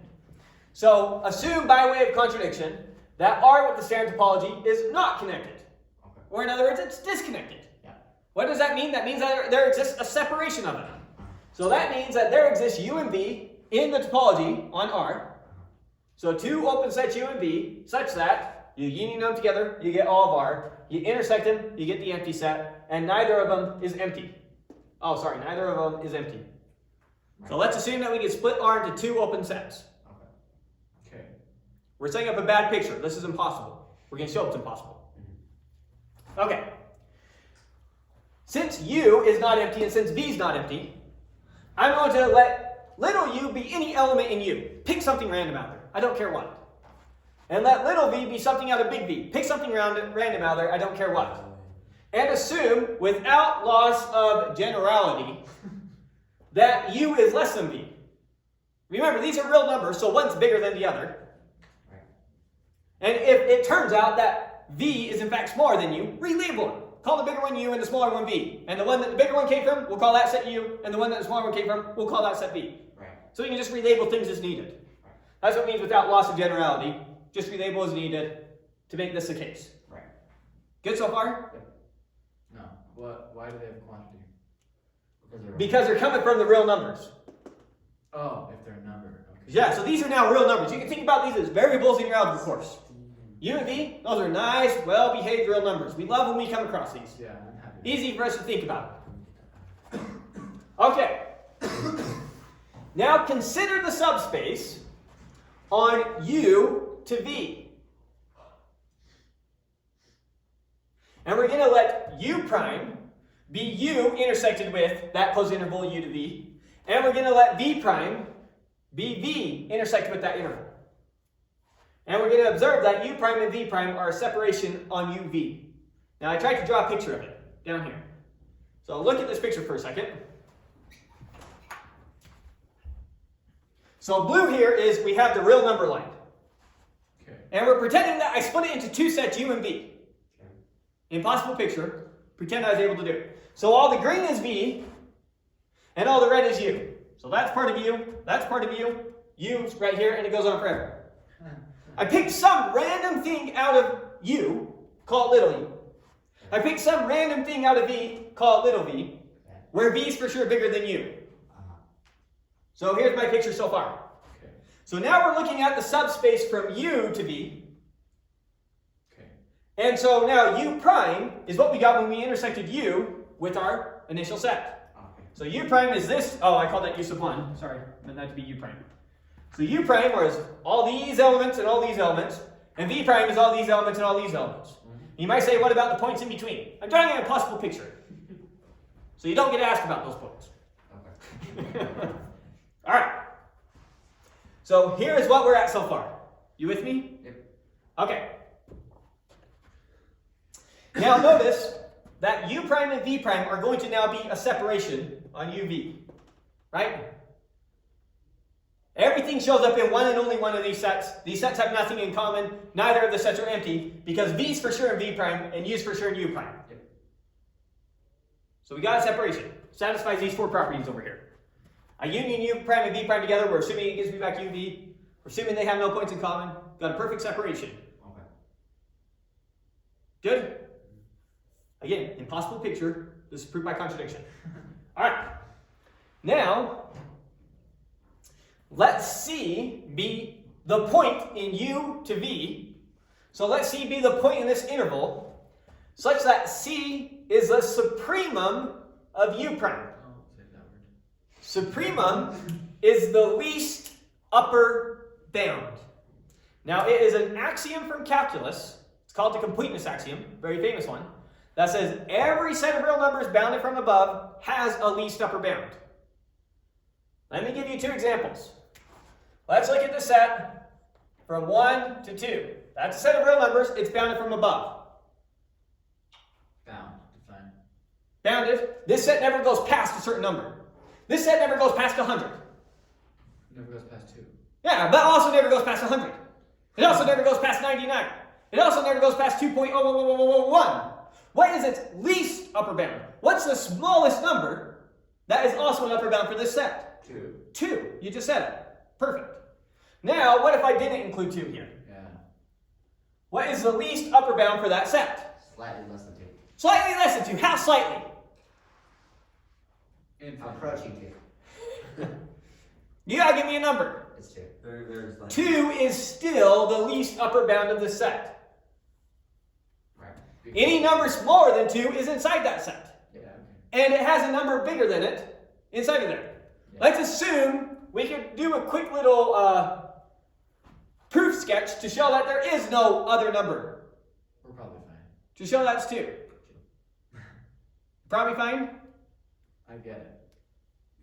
So assume by way of contradiction that R with the standard topology is not connected. Okay. Or in other words, it's disconnected. Yeah. What does that mean? That means that there exists a separation of it. So that means that there exists U and V in the topology on R. So two open sets U and V such that you union them together, you get all of R. You intersect them, you get the empty set, and neither of them is empty. Oh, sorry, neither of them is empty. So let's assume that we can split R into two open sets. Okay. We're setting up a bad picture. This is impossible. We're going to show it's impossible. Okay. Since U is not empty and since V is not empty, I'm going to let little u be any element in U. Pick something random out there. I don't care what. And let little v be something out of big V. Pick something random out there. I don't care what. And assume, without loss of generality, that U is less than V. Remember, these are real numbers, so one's bigger than the other. Right. And if it turns out that V is in fact smaller than U, relabel it. Call the bigger one U and the smaller one V. And the one that the bigger one came from, we'll call that set U, and the one that the smaller one came from, we'll call that set V. Right. So you can just relabel things as needed. That's what it means without loss of generality. Just relabel as needed to make this the case. Right. Good so far? No. What? Why do they have quantity? Because they're coming from the real numbers. Oh, if they're a number. Okay. Yeah, so these are now real numbers. You can think about these as variables in your algebra course. U and V, those are nice, well-behaved real numbers. We love when we come across these. Yeah, I'm happy. Easy for us to think about. Okay. Now consider the subspace on U to V. And we're going to let U prime be U intersected with that closed interval U to V. And we're going to let V prime be V intersected with that interval. And we're going to observe that U prime and V prime are a separation on UV. Now I tried to draw a picture of it down here. So look at this picture for a second. So blue here is we have the real number line. Okay. And we're pretending that I split it into two sets U and V. Impossible picture. Pretend I was able to do it. So all the green is V, and all the red is U. So that's part of U, that's part of U, U's right here, and it goes on forever. I picked some random thing out of U, call it little u. I picked some random thing out of V, call it little v, where V is for sure bigger than U. So here's my picture so far. Okay. So now we're looking at the subspace from U to V. Okay. And so now U prime is what we got when we intersected U with our initial set. Okay. So U prime is this, oh, I called that U sub 1. Sorry, I meant that to be U prime. So U prime was all these elements and all these elements, and V prime is all these elements and all these elements. You might say, what about the points in between? I'm drawing an impossible picture. So you don't get asked about those points. Okay. All right. So here is what we're at so far. You with me? Yep. Okay. Now notice that U prime and V prime are going to now be a separation on UV. Right? Everything shows up in one and only one of these sets. These sets have nothing in common. Neither of the sets are empty because V's for sure in V prime and U's for sure in U prime. Yep. So we got a separation. Satisfies these 4 properties over here. A union U prime and V prime together, we're assuming it gives me back UV. We're assuming they have no points in common. Got a perfect separation. Okay. Good? Again, impossible picture. This is proof by contradiction. Alright. Now, let C be the point in U to V. So let C be the point in this interval such that C is the supremum of U prime. Oh, say that word. Supremum is the least upper bound. Now it is an axiom from calculus. It's called the completeness axiom, very famous one, that says every set of real numbers bounded from above has a least upper bound. Let me give you 2 examples. Let's look at the set from 1 to 2. That's a set of real numbers. It's bounded from above. Bound. Define. Bounded. This set never goes past a certain number. This set never goes past 100. Never goes past 2. Yeah, but also never goes past 100. It also never goes past 99. It also never goes past 2.00001. What is its least upper bound? What's the smallest number that is also an upper bound for this set? 2. 2. You just said it. Perfect. Now, what if I didn't include 2 here? Yeah. What is the least upper bound for that set? Slightly less than 2. Slightly less than 2. How slightly? Infinite. Approaching 2. You gotta give me a number. It's 2. Very, very slightly. 2 is still the least upper bound of the set. Right. Any number smaller than 2 is inside that set. Yeah, okay. And it has a number bigger than it inside of there. Yeah. Let's assume we could do a quick little proof sketch to show that there is no other number. We're probably fine. To show that's 2. Probably fine? I get it.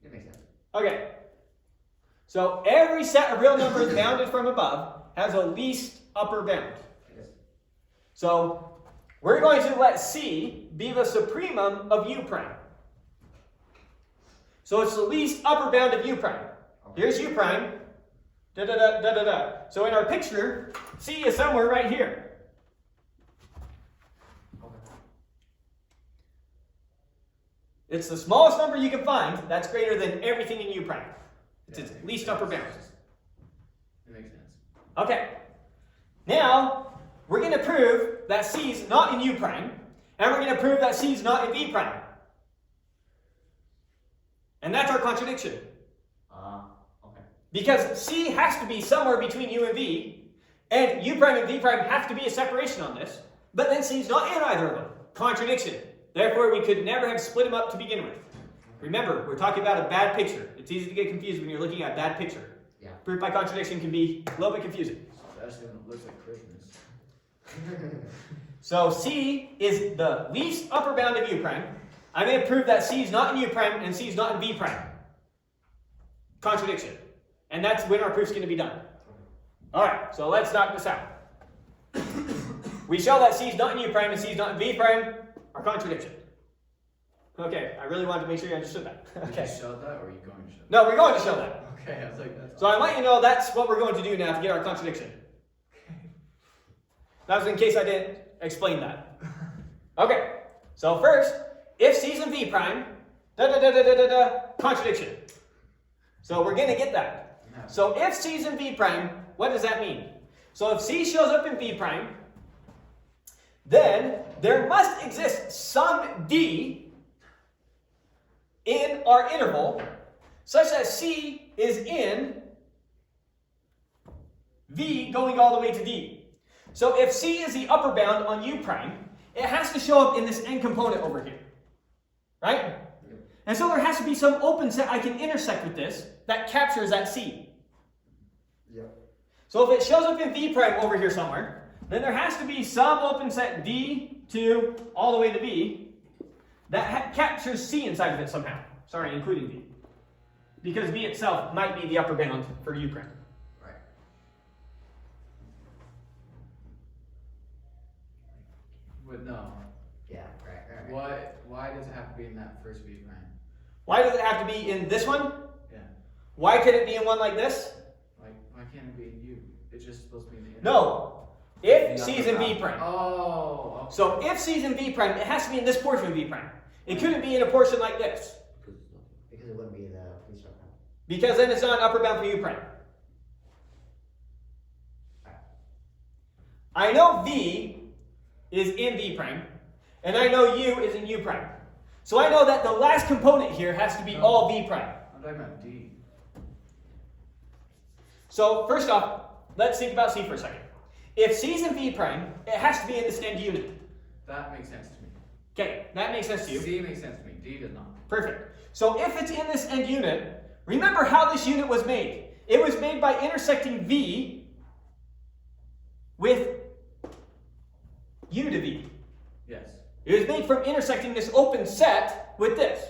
It makes sense. Okay. So every set of real numbers bounded from above has a least upper bound. Yes. So we're going to let C be the supremum of U prime. So it's the least upper bound of U prime. Okay. Here's U prime. Da da da da da da. So in our picture, C is somewhere right here. Okay. It's the smallest number you can find that's greater than everything in U prime. It's its least upper bound. It makes sense. Okay. Now, we're going to prove that C is not in U prime, and we're going to prove that C is not in V prime. And that's our contradiction. Okay. Because C has to be somewhere between U and V, and U prime and V prime have to be a separation on this, but then C is not in either of them. Contradiction. Therefore, we could never have split them up to begin with. Remember, we're talking about a bad picture. It's easy to get confused when you're looking at a bad picture. Yeah. Proof by contradiction can be a little bit confusing. Especially when it looks like Christmas. So C is the least upper bound of U prime. I'm going to prove that C is not in U prime and C is not in V prime. Contradiction. And that's when our proof's going to be done. Alright, so let's knock this out. We show that C is not in U prime and C is not in V prime. Our contradiction. Okay, I really wanted to make sure you understood that. Did Okay. you show that or are you going to show that? No, we're going to show that. Okay, I was like, that's So I want you to know that's what we're going to do now to get our contradiction. That was in case I didn't explain that. Okay, so first, if C is in V prime, contradiction. So we're going to get that. No. So if C is in V prime, what does that mean? So if C shows up in V prime, then there must exist some D in our interval such that C is in V going all the way to D. So if C is the upper bound on U prime, it has to show up in this n component over here. Right? And so there has to be some open set I can intersect with this that captures that C. Yep. So if it shows up in V prime over here somewhere, then there has to be some open set D to all the way to V that captures C inside of it somehow. Sorry, including V. Because V itself might be the upper bound for U prime. Right. But no. Yeah, right. Why does it have to be in that first V prime? Why does it have to be in this one? Yeah. Why could it be in one like this? Like, why can't it be in U? It's just supposed to be in the inner. No. If C is in V prime. Oh. Okay. So if C is in V prime, it has to be in this portion of V prime. It couldn't be in a portion like this. Because it wouldn't be the police prime. Because then it's not an upper bound for U prime. I know V is in V prime, and I know U is in U prime. So I know that the last component here has to be all V prime. I'm talking about D. So first off, let's think about C for a second. If C is in V prime, it has to be in this end unit. That makes sense to me. Okay, that makes sense to you. C makes sense to me. D does not. Perfect. So if it's in this end unit, remember how this unit was made. It was made by intersecting V with U to V. Yes. It was made from intersecting this open set with this.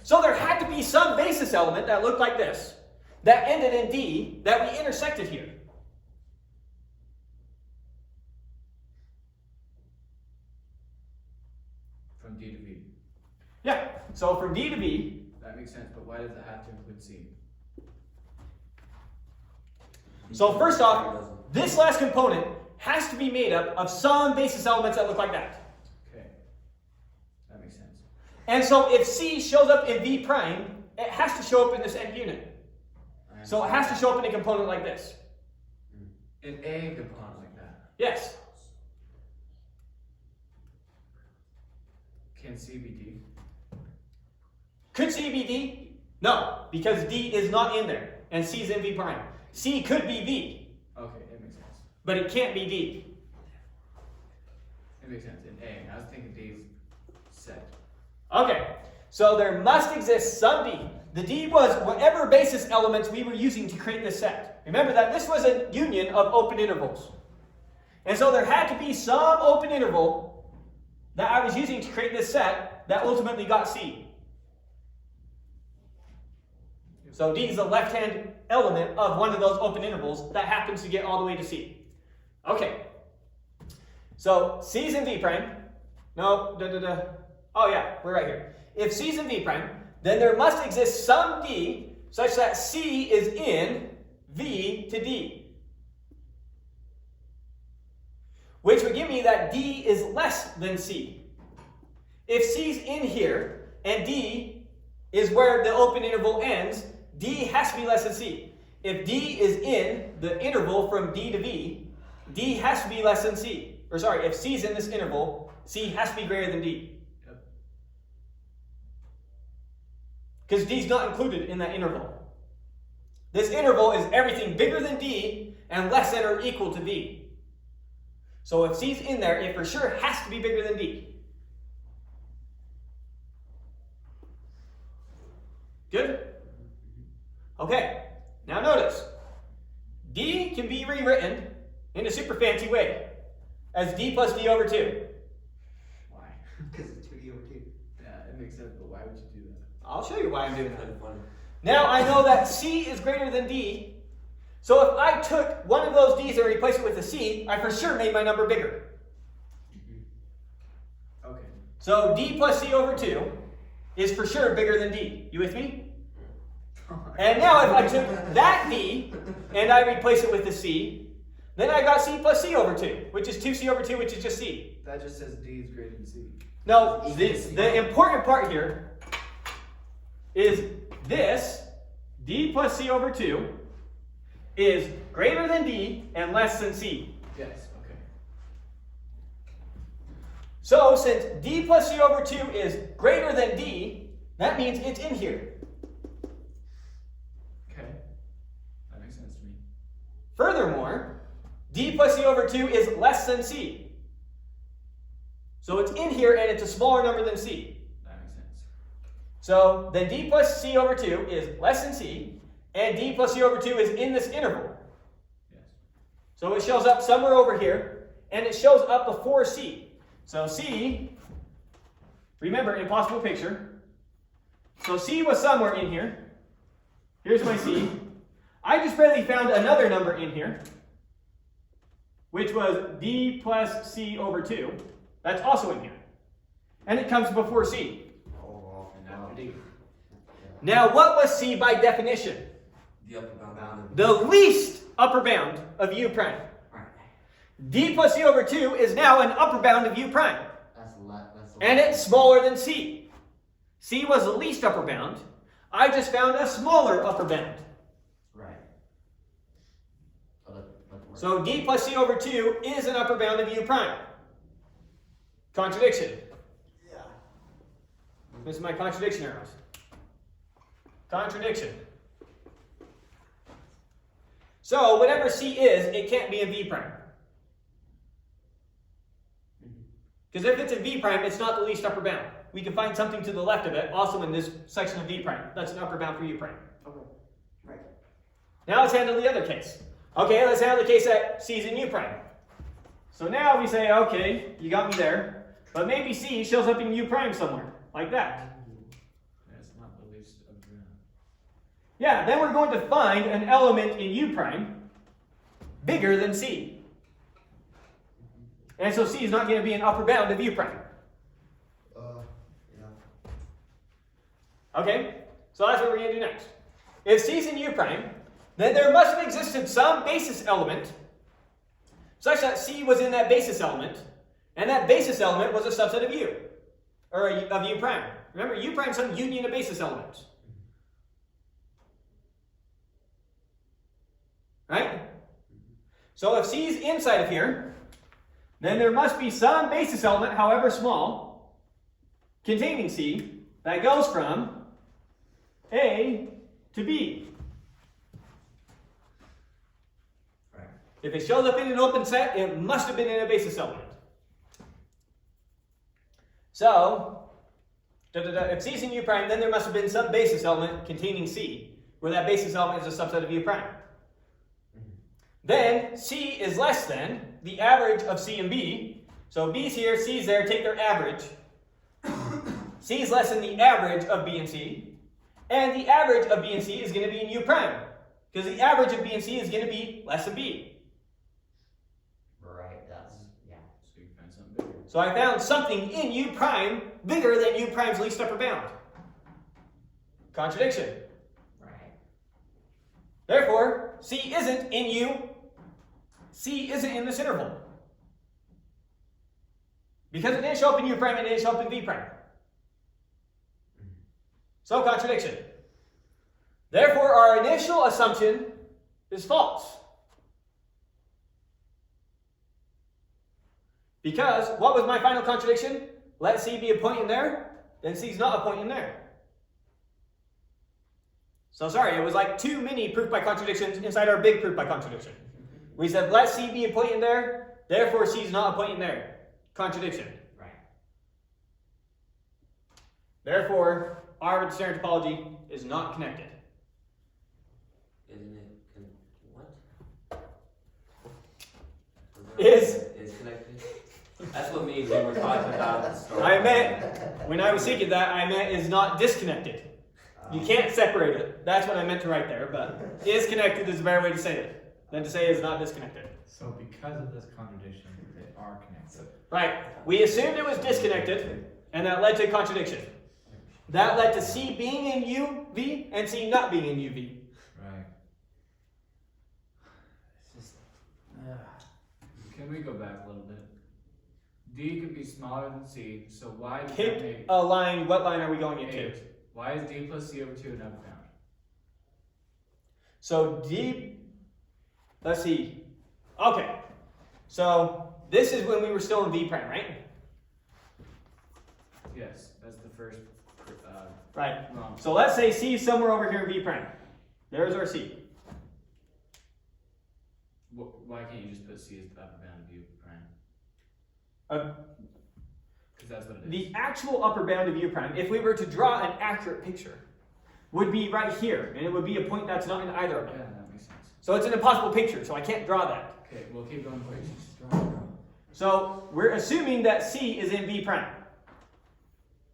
So there had to be some basis element that looked like this, that ended in D, that we intersected here. From D to V. Yeah, so from D to V, That makes sense, but why does it have to include C? so first off, this last component has to be made up of some basis elements that look like that. Okay. That makes sense. And so if C shows up in V prime, it has to show up in this end unit. So it has to show up in a component like this. In A component like that. Yes. Can C be D? Could C be D? No, because D is not in there, and C is in V prime. C could be V, Okay, it makes sense. but it can't be D. It makes sense. In A. I was thinking D's set. Okay, so there must exist some D. The D was whatever basis elements we were using to create this set. Remember that this was a union of open intervals. And so there had to be some open interval that I was using to create this set that ultimately got C. So D is the left-hand element of one of those open intervals that happens to get all the way to C. Okay. So C is in V prime. No, Oh yeah, we're right here. If C is in V prime, then there must exist some D such that C is in V to D. Which would give me that D is less than C. If C's in here and D is where the open interval ends, D has to be less than C. If D is in the interval from D to V, D has to be less than C. Or sorry, if C is in this interval, C has to be greater than D. Because D is not included in that interval. This interval is everything bigger than D and less than or equal to V. So if C is in there, it for sure has to be bigger than D. Good? Okay, now notice, D can be rewritten in a super fancy way as D plus D over 2. Why? Because it's 2D over 2. Yeah, it makes sense, but why would you do that? I'll show you why I'm doing that. Kind of funny. Now I know that C is greater than D, so if I took one of those D's and replaced it with a C, I for sure made my number bigger. Okay. So D plus C over 2 is for sure bigger than D. You with me? And now if I took that D and I replace it with a C, then I got C plus C over 2, which is 2C over 2, which is just C. That just says D is greater than C. No, the important part here is this, D plus C over 2, is greater than D and less than C. Yes, okay. So since D plus C over 2 is greater than D, that means it's in here. Okay. That makes sense to me. Furthermore, d plus c over 2 is less than c. So it's in here and it's a smaller number than c. That makes sense. So then d plus c over 2 is less than c, and d plus c over 2 is in this interval. Yes. So it shows up somewhere over here, and it shows up before c. So c, remember, impossible picture. So c was somewhere in here. Here's my c. I just barely found another number in here, which was d plus c over 2. That's also in here. And it comes before c. And after D. Now, what was c by definition? The upper bound. The least upper bound of u prime. Right. D plus c over 2 is now an upper bound of u prime. That's And it's smaller than c. C was the least upper bound. I just found a smaller upper bound. right. So d plus c over 2 is an upper bound of u prime. Contradiction. Yeah. This is my contradiction arrows. Contradiction. So whatever c is, it can't be in v prime. Because if it's in v prime, it's not the least upper bound. We can find something to the left of it, also in this section of v prime. That's an upper bound for u prime. Okay. Right. Now let's handle the other case. Okay, let's handle the case that c is in u prime. So now we say, okay, you got me there. But maybe c shows up in u prime somewhere, like that. That's not the least of the. Yeah, then we're going to find an element in u prime bigger than c. And so c is not going to be an upper bound of u prime. Yeah. Okay, so that's what we're going to do next. If c is in u prime, then there must have existed some basis element such that c was in that basis element, and that basis element was a subset of u, or of u prime. Remember, u prime is some union of basis elements. Right? So if c is inside of here, then there must be some basis element, however small, containing c, that goes from A to B. Right. If it shows up in an open set, it must have been in a basis element. So, if c is in u prime, then there must have been some basis element containing c, where that basis element is a subset of u prime. Then c is less than the average of c and b. So b's here, c's there, take their average. C is less than the average of b and c. And the average of b and c is going to be in u prime, because the average of b and c is going to be less than b. Right. That's yeah. So you find something bigger. So I found something in u prime bigger than u prime's least upper bound. Contradiction. Right. Therefore, c isn't in u. C isn't in this interval. Because it didn't show up in u prime, it didn't show up in v prime. So contradiction. Therefore, our initial assumption is false. Because what was my final contradiction? Let C be a point in there, then C is not a point in there. So sorry, it was like too many proof by contradictions inside our big proof by contradiction. We said let C be a point in there, therefore C is not a point in there. Contradiction. Right. Therefore, R with standard topology is not connected. Isn't it? What? Is connected? That's what me and you were talking about at the start. I meant, when I was thinking that, I meant is not disconnected. You can't separate it. That's what I meant to write there, but is connected is a better way to say it than to say is not disconnected. So because of this contradiction, they are connected. Right. We assumed it was disconnected, and that led to contradiction. That led to C being in UV and C not being in UV. Right. It's just. Can we go back a little bit? D could be smaller than C, so why does that Pick make a line. What line are we going into? 8? Why is D plus C over 2 an upper bound? So D, let's see. Okay. So this is when we were still in V prime, right? Yes, that's the first. Right. Wrong. So let's say C is somewhere over here in V prime. There's our C. why can't you just put C as the upper bound of U prime? Uh, Because that's what it is. the actual upper bound of U prime, if we were to draw an accurate picture, would be right here, and it would be a point that's not in either of Yeah, them. that makes sense. So it's an impossible picture, so I can't draw that. Okay, we'll keep going for each. So we're assuming that C is in V prime.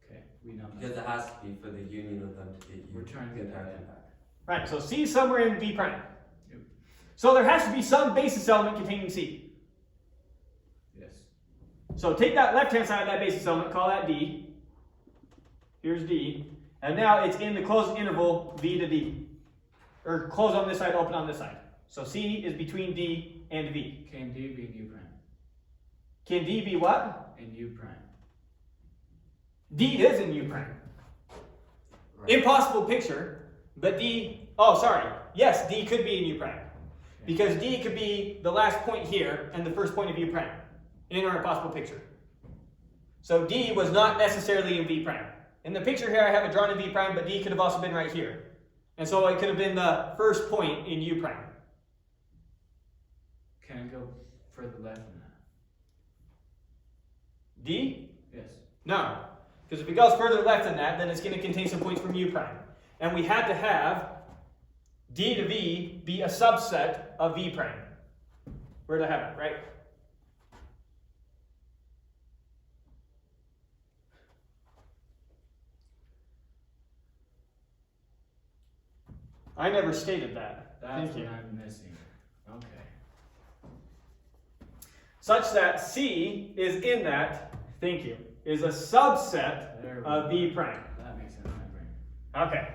Okay, we know that. Because it has to be for the union of them to get you. We're trying to get entire that in. back. Right, so C is somewhere in V prime. Yep. So there has to be some basis element containing C. Yes. So take that left-hand side of that basis element, call that D. Here's D. And now it's in the closed interval V to D. Or closed on this side, open on this side. So C is between D and V. Can D be in U prime? Can D be what? In U prime. D is in U prime. Right. Impossible picture, but D, oh sorry, yes, D could be in U prime. Because D could be the last point here and the first point of U prime in our impossible picture. So D was not necessarily in V prime. In the picture here I have it drawn in V prime, but D could have also been right here. And so it could have been the first point in U prime. Can I go further left than that? D? Yes. No. Because if it goes further left than that, then it's going to contain some points from U prime. And we had to have D to V be a subset of V prime. Where did I have it, right? I never stated that. That's Thank what you. I'm missing. Okay. Such that C is in that, thank you, is a subset There we of go. V prime. That makes sense in my brain. Okay,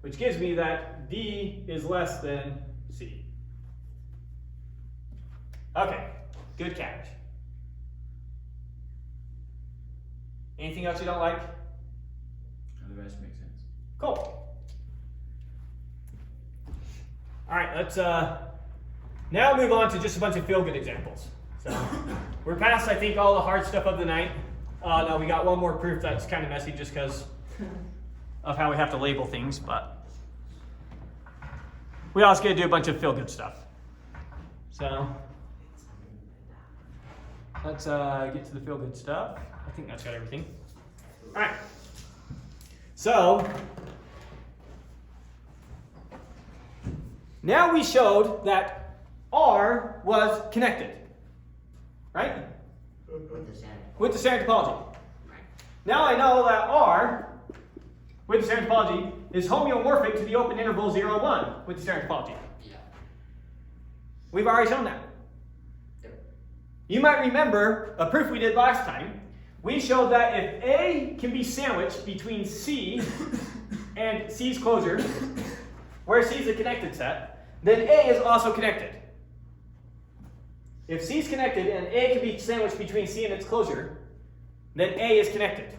which gives me that D is less than C. Okay, good catch. Anything else you don't like? And the rest makes sense. Cool. All right, let's now move on to just a bunch of feel-good examples. So we're past, I think, all the hard stuff of the night. No, we got one more proof that's kind of messy just because of how we have to label things, but we also got to do a bunch of feel-good stuff. So let's get to the feel-good stuff. I think that's got everything. All right. So now we showed that R was connected, right? With the standard. With the standard topology. Right. Now I know that R, with the standard topology, is homeomorphic to the open interval 0, 1 with the standard topology. Yeah. We've already shown that. Yep. You might remember a proof we did last time. We showed that if A can be sandwiched between C and C's closure, where C is a connected set, then A is also connected. If C is connected and A can be sandwiched between C and its closure, then A is connected.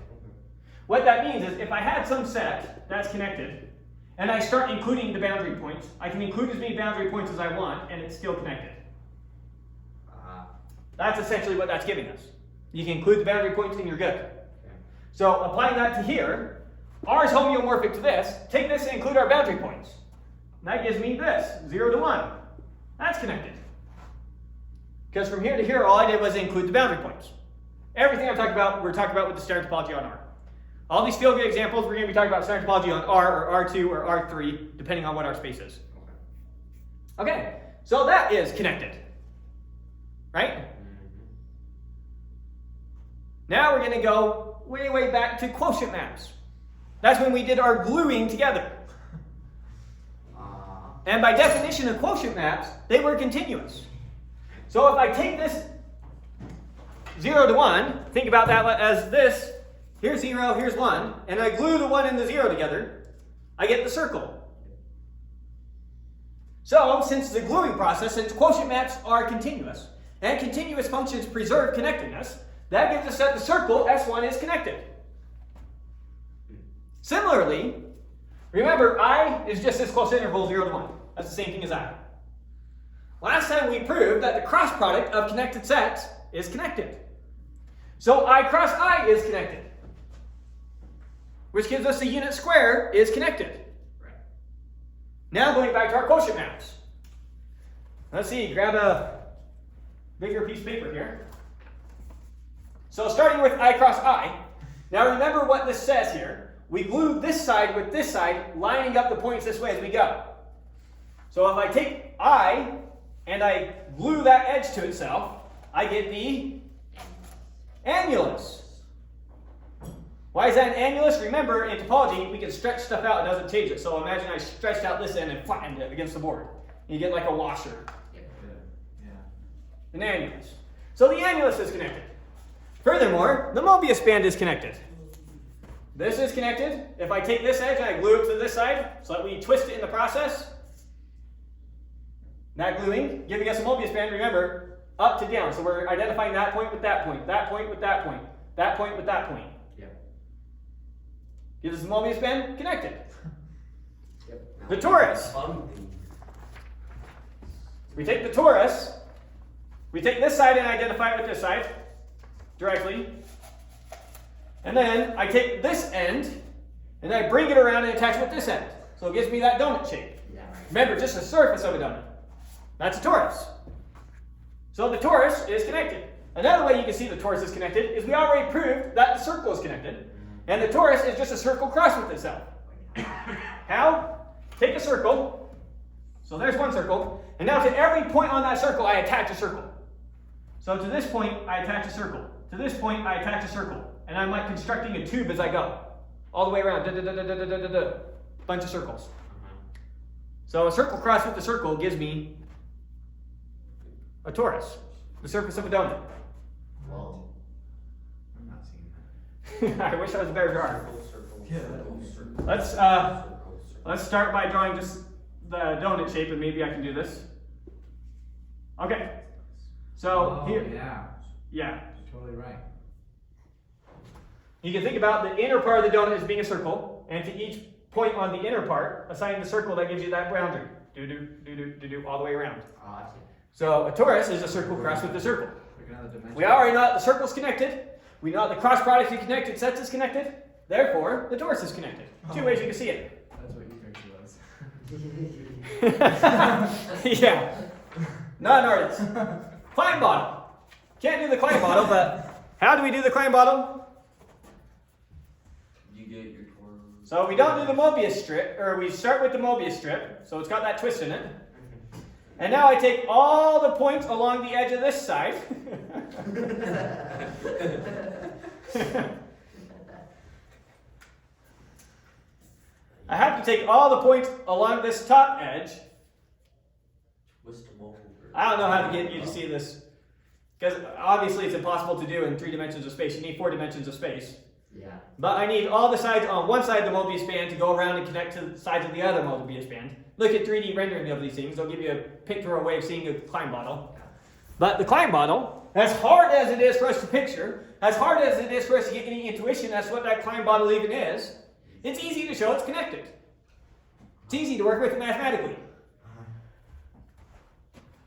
What that means is if I had some set that's connected, and I start including the boundary points, I can include as many boundary points as I want, and it's still connected. That's essentially what that's giving us. You can include the boundary points and you're good. Okay. So applying that to here, R is homeomorphic to this. Take this and include our boundary points. And that gives me this, 0 to 1. That's connected. Because from here to here, all I did was include the boundary points. Everything I'm talking about, we're talking about with the standard topology on R. All these feel-good examples, we're going to be talking about standard topology on R or R2 or R3, depending on what our space is. Okay, so that is connected. Right? Now we're going to go way, way back to quotient maps. That's when we did our gluing together. And by definition of quotient maps, they were continuous. So if I take this 0 to 1, think about that as this, here's 0, here's 1, and I glue the 1 and the 0 together, I get the circle. So since it's a gluing process, since quotient maps are continuous, and continuous functions preserve connectedness, that gives us that the circle S1 is connected. Similarly, remember I is just this close interval 0 to 1. That's the same thing as I. Last time we proved that the cross product of connected sets is connected. So I cross I is connected, which gives us the unit square is connected. Right. Now going back to our quotient maps. Let's see, grab a bigger piece of paper here. So starting with I cross I. Now remember what this says here. We glue this side with this side, lining up the points this way as we go. So if I take I and I glue that edge to itself, I get the annulus. Why is that an annulus? Remember, in topology, we can stretch stuff out, it doesn't change it. So imagine I stretched out this end and flattened it against the board. You get like a washer. An annulus. So the annulus is connected. Furthermore, the Mobius band is connected. This is connected. If I take this edge and I glue it to this side, so that we twist it in the process, that gluing, giving us a Mobius band, remember, up to down. So we're identifying that point with that point, that point with that point, that point with that point. Yep. Gives us the Mobius band connected. Yep. The torus. We take the torus, we take this side and identify it with this side directly. And then I take this end and I bring it around and attach it with this end. So it gives me that donut shape. Yeah, right. Remember, just the surface of a donut. That's a torus. So the torus is connected. Another way you can see the torus is connected is we already proved that the circle is connected. And the torus is just a circle crossed with itself. How? Take a circle. So there's one circle. And now to every point on that circle, I attach a circle. So to this point, I attach a circle. To this point, I attach a circle. And I'm like constructing a tube as I go. All the way around. Bunch of circles. So a circle crossed with the circle gives me a torus. The surface of a donut. Well, I'm not seeing that. I wish I was a better drawer. Yeah. Let's start by drawing just the donut shape, and maybe I can do this. Okay. So here, Yeah, yeah. you're totally right. You can think about the inner part of the donut as being a circle, and to each point on the inner part, assign the circle that gives you that boundary. All the way around. oh, I see. So a torus is a circle crossed with a circle. Like another dimension. We already know that the circle's connected. We know that the cross product of connected sets is connected. Therefore, the torus is connected. Two ways you can see it. That's what your picture was. Yeah. Not an artist. Klein bottle. Can't do the Klein bottle, but how do we do the Klein bottle? You get your torus. So we don't do the Mobius strip, or we start with the Mobius strip, so it's got that twist in it. And now I take all the points along the edge of this side. I have to take all the points along this top edge. Twist them over. I don't know how to get you to see this, because obviously it's impossible to do in 3 dimensions of space. You need 4 dimensions of space. Yeah. But I need all the sides on one side of the Mobius band to go around and connect to the sides of the other Mobius band. Look at 3D rendering of these things. They'll give you a pictorial way of seeing a Klein bottle. But the Klein bottle, as hard as it is for us to picture, as hard as it is for us to get any intuition as to what that Klein bottle even is, it's easy to show it's connected. It's easy to work with mathematically.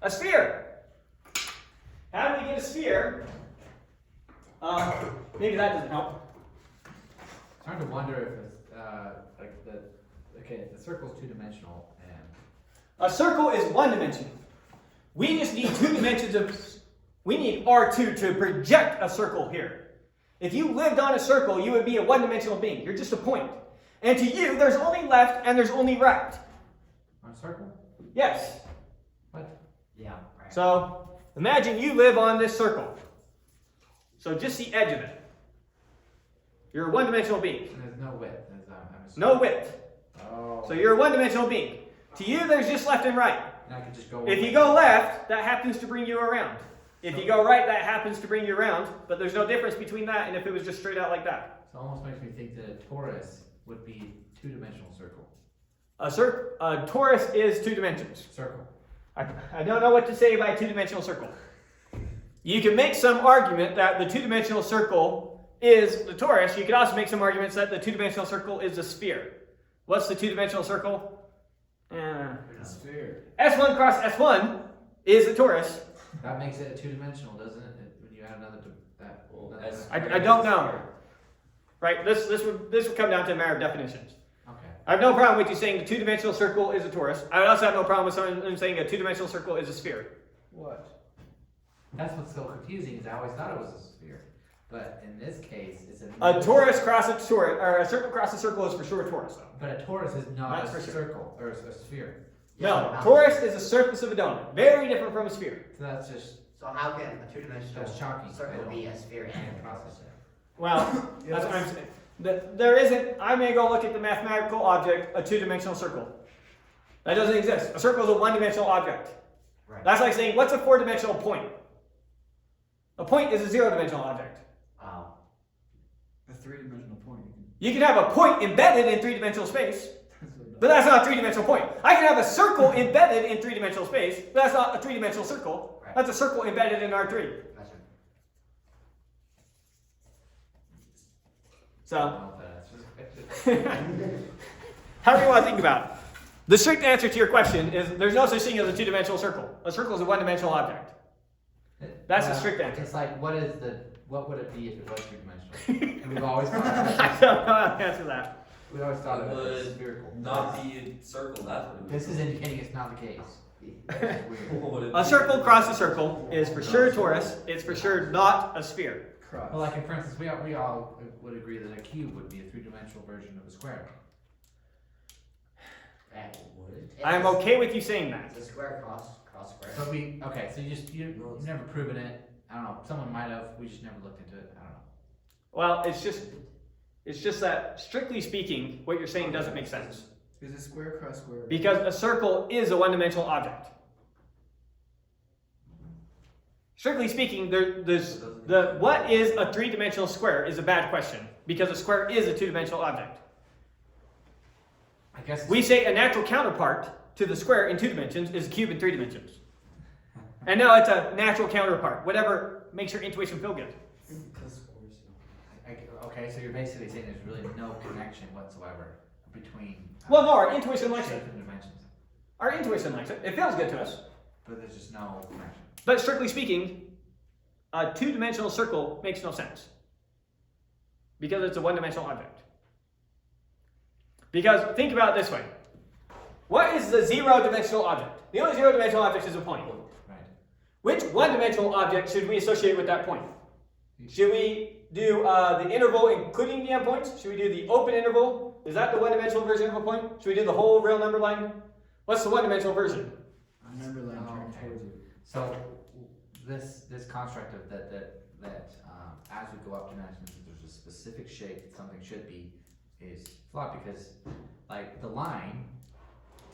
A sphere. How do we get a sphere? Maybe that doesn't help. It's hard to wonder if it's like the circle's 2-dimensional and A circle is 1-dimensional. We just need 2 dimensions of. We need R2 to project a circle here. If you lived on a circle, you would be a 1-dimensional being. You're just a point. And to you, there's only left and there's only right. on a circle? Yes. What? Yeah, right. So imagine you live on this circle. So just the edge of it. You're a 1-dimensional being. And there's no width. There's, I'm assuming. No width. Oh. So you're a 1-dimensional being. To you, there's just left and right. And I could just go. If you go left, that happens to bring you around. If you go right, that happens to bring you around. But there's no difference between that and if it was just straight out like that. So it almost makes me think that a torus would be 2-dimensional circle. A torus is 2 dimensions. Circle. I don't know what to say by 2-dimensional circle. You can make some argument that the 2-dimensional circle is the torus. You could also make some arguments that the 2-dimensional circle is a sphere. What's the 2-dimensional circle? A sphere. S1 cross S1 is the torus. That makes it a 2-dimensional, doesn't it? When you add another to that. Well, another- I don't know. Right? This would come down to a matter of definitions. Okay. I have no problem with you saying the 2-dimensional circle is a torus. I would also have no problem with someone saying a 2-dimensional circle is a sphere. What? That's what's so confusing, is I always thought it was a sphere. But in this case, it's A torus cross a torus, or a circle cross a circle is for sure a torus, though. But a torus is not That's a for sure. circle, or a sphere. No, torus is a surface of a donut. Very different from a sphere. So that's just, So how can a two-dimensional That's shocking. circle I be don't- a sphere and a process? Well, that's what I'm saying. There isn't, I'm going to go look at the mathematical object, a two-dimensional circle. That doesn't exist. A circle is a one-dimensional object. Right. That's like saying, what's a four-dimensional point? A point is a zero-dimensional object. Wow. A three-dimensional point. You can have a point embedded in three-dimensional space, but that's not a three-dimensional point. I can have a circle embedded in three-dimensional space, but that's not a three-dimensional circle. Right. That's a circle embedded in R3. Gotcha. I So, don't know if that answers. however you want to think about it. The strict answer to your question is there's no such thing as a two-dimensional circle. A circle is a one-dimensional object. That's the strict answer. It's like, what would it be if it was three-dimensional? And we've always thought I don't know how to answer that. we always thought It it was would spherical. not be a circle, that's what it would This be. is indicating it's not the case. That's weird. What would it A be? circle cross a circle is for sure a torus. It's for sure not a sphere. Cross. Well, like, for instance, we all would agree that a cube would be a three-dimensional version of a square. Right. It's I'm a- okay with you saying that. It's a square cross square. But okay, so you've never proven it. I don't know, someone might have, we just never looked into it, I don't know. Well, it's just that strictly speaking, what you're saying doesn't make sense. Is a square cross square? Because a circle is a one-dimensional object. Strictly speaking, what is a three-dimensional square is a bad question, because a square is a two-dimensional object. I guess. We say a natural counterpart to the square in 2 dimensions is a cube in 3 dimensions. And now it's a natural counterpart, whatever makes your intuition feel good. Okay, so you're basically saying there's really no connection whatsoever between. Well, no, our intuition likes it. shape and dimensions. Our intuition likes it. It feels good to us. But there's just no connection. But strictly speaking, a two-dimensional circle makes no sense. Because it's a one-dimensional object. Because think about it this way. What is the zero-dimensional object? The only zero-dimensional object is a point. Right. Which one-dimensional object should we associate with that point? Should we do the interval including the endpoints? Should we do the open interval? Is that the one-dimensional version of a point? Should we do the whole real number line? What's the one-dimensional version? Number line Oh, turned okay. towards you. So this construct of that as we go up dimensions, if there's a specific shape that something should be, is flawed because like the line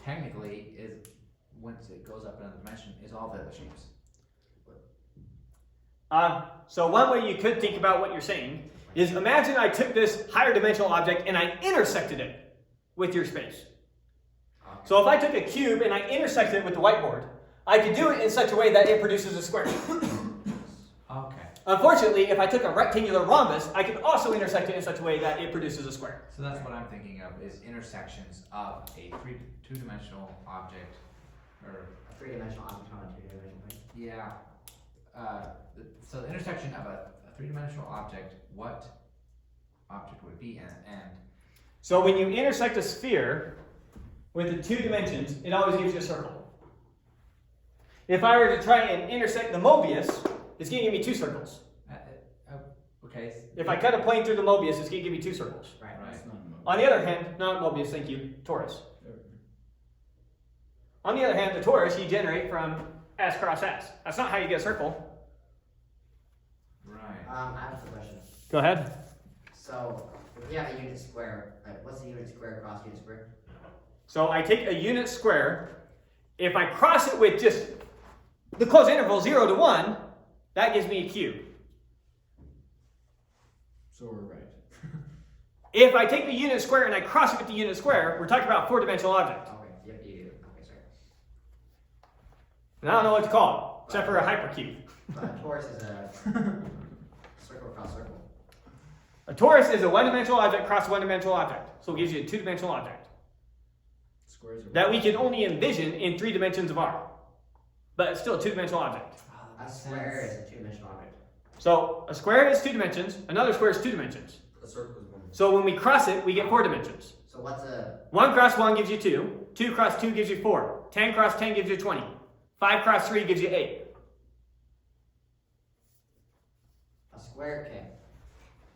technically is once it goes up another dimension is all the other shapes. So one way you could think about what you're saying is imagine I took this higher dimensional object and I intersected it with your space. So if I took a cube and I intersected it with the whiteboard, I could do it in such a way that it produces a square. Okay. Unfortunately, if I took a rectangular rhombus, I could also intersect it in such a way that it produces a square. So that's what I'm thinking of is intersections of a two-dimensional object or A three-dimensional object on a two-dimensional plane. yeah. So the intersection of a three-dimensional object, what object would it be and So when you intersect a sphere with the 2 dimensions, it always gives you a circle. If I were to try and intersect the Mobius, it's going to give me 2 circles. okay. If I cut a plane through the Mobius, it's going to give me 2 circles. Right. Right. That's not a moment. On the other hand, not Mobius, thank you, torus. On the other hand, the torus you generate from S cross S. That's not how you get a circle. Right. I have a question. Go ahead. So if we have a unit square, what's the unit square across unit square? So I take a unit square. If I cross it with just the closed interval 0 to 1, that gives me a cube. So we're right. If I take the unit square and I cross it with the unit square, we're talking about a 4-dimensional object. Okay, yep, you do. Okay, sorry. And I don't know what to call it, except for a hypercube. But a torus is a circle across circle. A torus is a 1-dimensional object cross a 1-dimensional object. So it gives you a 2-dimensional object Squares are that we can only envision in 3 dimensions of R. But it's still a 2-dimensional object. A square is a two-dimensional object. So a square is 2 dimensions, another square is 2 dimensions. A circle is one. So when we cross it, we get 4 dimensions. So what's a 1 cross 1 gives you 2, 2 cross 2 gives you 4, 10 cross 10 gives you 20, 5 cross 3 gives you 8. square, okay.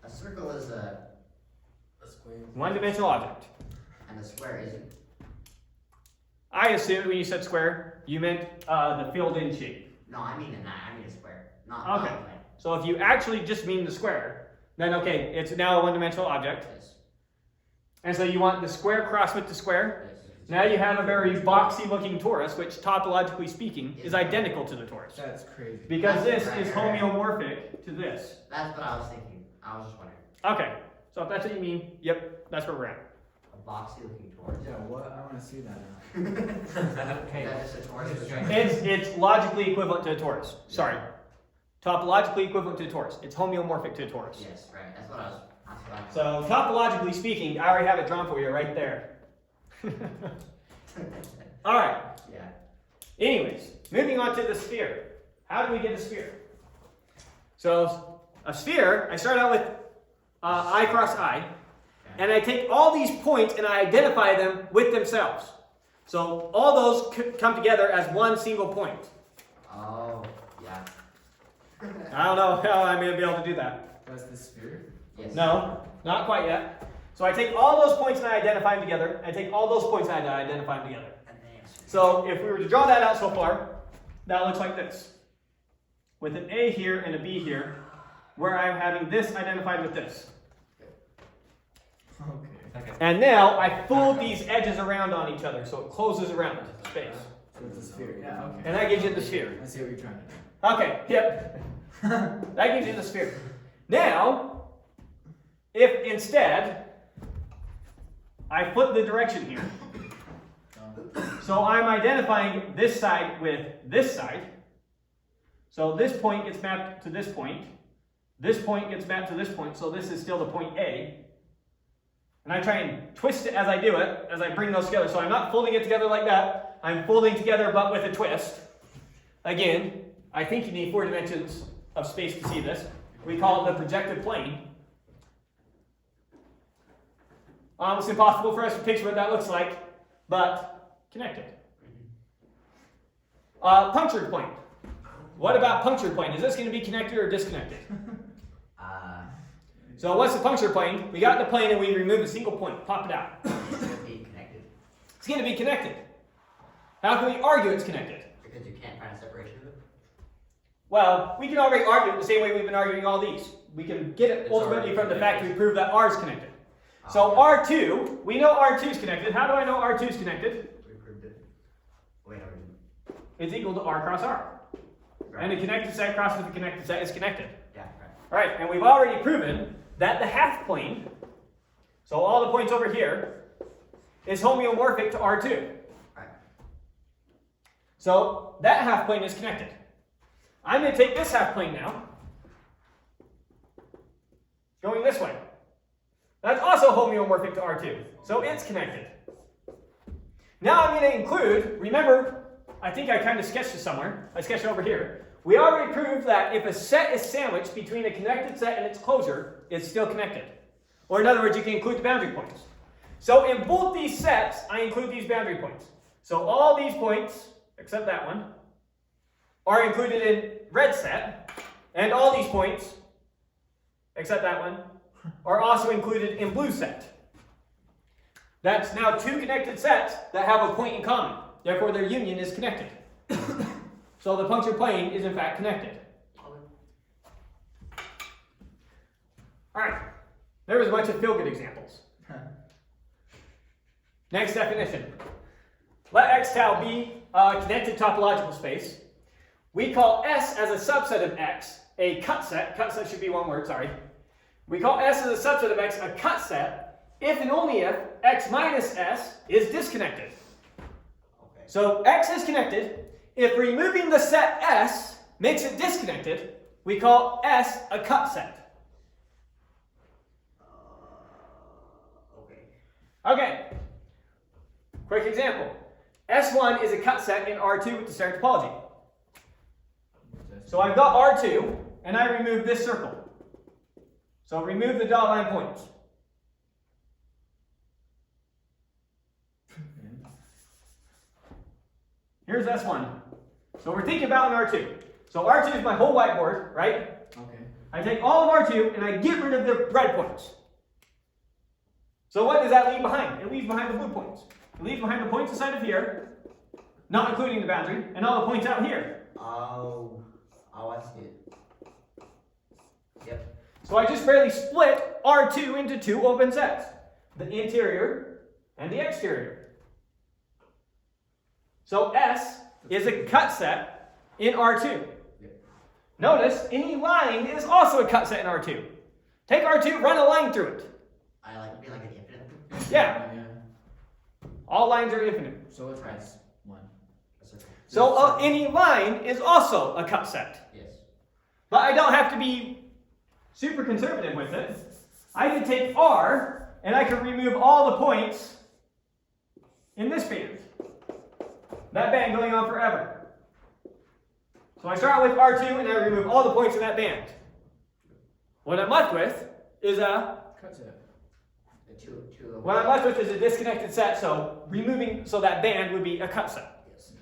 A circle is a, square. One-dimensional object. and a square isn't. I assumed when you said square, you meant the filled-in shape. No, I mean a square. Not Okay. a plane. So if you actually just mean the square, then okay, it's now a one-dimensional object. Yes. And so you want the square crossed with the square. Yes. Now you have a very boxy-looking torus, which topologically speaking is identical to the torus. That's crazy. Because this Right, is right, right. homeomorphic to this. That's what I was thinking. I was just wondering. Okay, so if that's what you mean, yep, that's where we're at. A boxy looking torus. Yeah, what? I want to see that now. Okay. Is that just a torus? What is or strange? something? It's logically equivalent to a torus. Sorry. Topologically equivalent to a torus. It's homeomorphic to a torus. Yes, right. That's what I was. That's what I. So topologically speaking, I already have it drawn for you right there. All right. Yeah. Anyways, moving on to the sphere. How do we get a sphere? So a sphere, I start out with I cross I, and I take all these points and I identify them with themselves. So all those come together as one single point. Oh, yeah. I don't know how I'm going to be able to do that. That's the sphere? Yes. No, not quite yet. So I take all those points and I identify them together. I take all those points and I identify them together. So if we were to draw that out so far, that looks like this. With an A here and a B here, where I'm having this identified with this. Okay. And now I fold these edges around on each other, so it closes around the space. So it's a sphere. Yeah, okay. And that gives you the sphere. I see what you're trying to do. Okay, yep. That gives you the sphere. Now, if instead I flip the direction here, so I'm identifying this side with this side. So this point gets mapped to this point. This point gets mapped to this point, so this is still the point A. And I try and twist it as I do it, as I bring those together. So I'm not folding it together like that. I'm folding together but with a twist. Again, I think you need 4 dimensions of space to see this. We call it the projective plane. It's impossible for us to picture what that looks like, but connected. Punctured plane. What about punctured plane? Is this going to be connected or disconnected? So what's the punctured plane? We got the plane and we remove a single point. Pop it out. It's going to be connected. It's going to be connected. How can we argue it's connected? Because you can't find a separation of it. Well, we can already argue it the same way we've been arguing all these. We can get it It's ultimately already from the fact connected. we prove that R is connected. So R2, we know R2 is connected. How do I know R2 is connected? We proved it. Wait, no, we didn't. It's equal to R cross R. And a connected set crosses a connected set is connected. Yeah, right. All right, and we've already proven that the half plane, so all the points over here, is homeomorphic to R2. Right. So that half plane is connected. I'm going to take this half plane now, going this way. That's also homeomorphic to R2, so it's connected. Now I'm going to include, remember, I think I kind of sketched it somewhere. I sketched it over here. We already proved that if a set is sandwiched between a connected set and its closure, it's still connected. Or in other words, you can include the boundary points. So in both these sets, I include these boundary points. So all these points, except that one, are included in red set, and all these points, except that one, are also included in blue set. That's now 2 connected sets that have a point in common. Therefore, their union is connected. So the punctured plane is in fact connected. All right. There was a bunch of feel-good examples. Next definition. Let X tau be a connected topological space. We call S as a subset of X a cut set. Cut set should be one word, sorry. We call S as a subset of X a cut set if and only if X minus S is disconnected. Okay. So X is connected. If removing the set S makes it disconnected, we call S a cut set. Okay. Okay. Quick example. S1 is a cut set in R2 with the standard topology. So I've got R2, and I remove this circle. So remove the dotted line points. Here's S1. So we're thinking about an R2. So R2 is my whole whiteboard, right? Okay. I take all of R2 and I get rid of the red points. So what does that leave behind? It leaves behind the blue points. It leaves behind the points inside of here, not including the boundary, and all the points out here. Oh, I see it. Yep. So I just barely split R2 into two open sets, the interior and the exterior. So S is a cut set in R2. Notice any line is also a cut set in R2. Take R2, run a line through it. I like be like an infinite. Yeah. All lines are infinite. So it's S one. So any line is also a cut set. Yes. But I don't have to be super conservative with it. I can take R and I can remove all the points in this band. That band going on forever. So I start with R2 and I remove all the points in that band. What I'm left with is a Cut set. The two. what I'm left with is a disconnected set, so that band would be a cut set. Yes.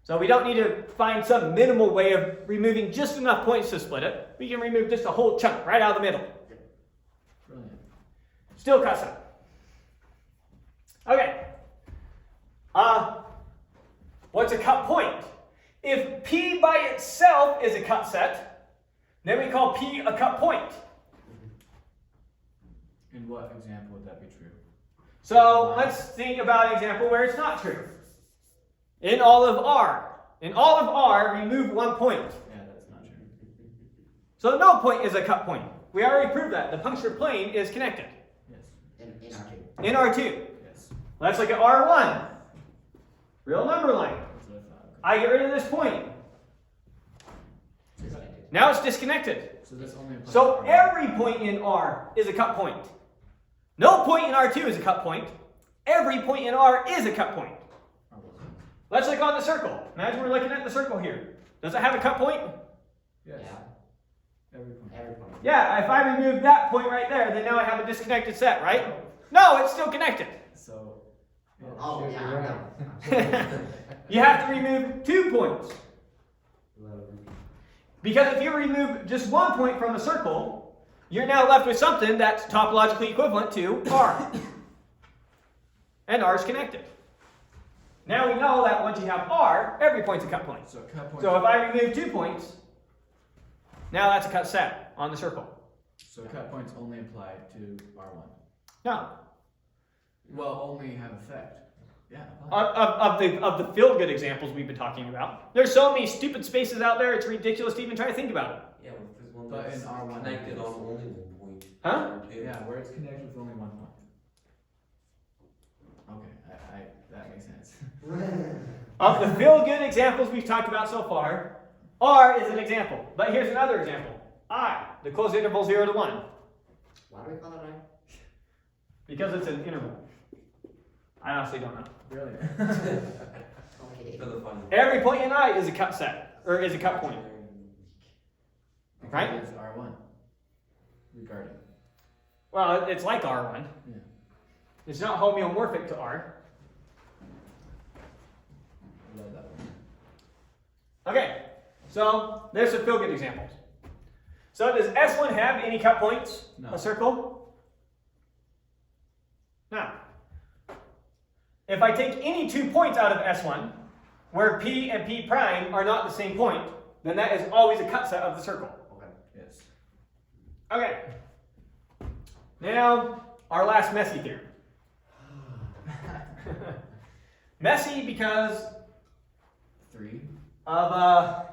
So we don't need to find some minimal way of removing just enough points to split it. We can remove just a whole chunk right out of the middle. Brilliant. Still cut set. Okay. What's a cut point? If P by itself is a cut set, then we call P a cut point. In what example would that be true? So let's think about an example where it's not true. In all of R. In all of R, remove one point. Yeah, that's not true. So no point is a cut point. We already proved that. The punctured plane is connected. Yes. In R2. In R2. Yes. Let's look at R1. Real number line. That's what I thought. Okay. I get rid of this point. Disconnected. Now it's disconnected. So this only applies So to R1. every point in R is a cut point. No point in R2 is a cut point. Every point in R is a cut point. R1. Let's look on the circle. Imagine we're looking at the circle here. Does it have a cut point? Yes. Yeah. Every point. Every point. Yeah, if I remove that point right there, then now I have a disconnected set, right? No, it's still connected. So. Yeah, Oh, sure, yeah, you're I right. know. You have to remove 2 points. Because if you remove just 1 point from the circle, you're now left with something that's topologically equivalent to R. And R is connected. Now we know that once you have R, every point's a cut point. So cut point. So if I remove 2 points, now that's a cut set on the circle. So cut points only apply to R1. No. Well, only have effect. Yeah. apply. Of the feel-good examples we've been talking about, there's so many stupid spaces out there, it's ridiculous to even try to think about it. Yeah, well, if there's one But that's in R1 connected it on is. only one point. Huh? or two. Yeah, where it's connected with only one point. Okay, that makes sense. Of the feel-good examples we've talked about so far, R is an example. But here's another example. I, the closed interval 0 to 1. Why do we call it I? Because it's an interval. I honestly don't know. Brilliant. Okay. For the fun. Every point in I is a cut set, or is a cut point. Right? It's R1. Regarding. Well, it's like R1. Yeah. It's not homeomorphic to R. I love that one. Okay, so there's some feel-good examples. So does S1 have any cut points? No. A circle? No. If I take any 2 points out of S1, where P and P prime are not the same point, then that is always a cut set of the circle. Okay. Yes. Okay. Now, our last messy theorem. Messy because 3. of,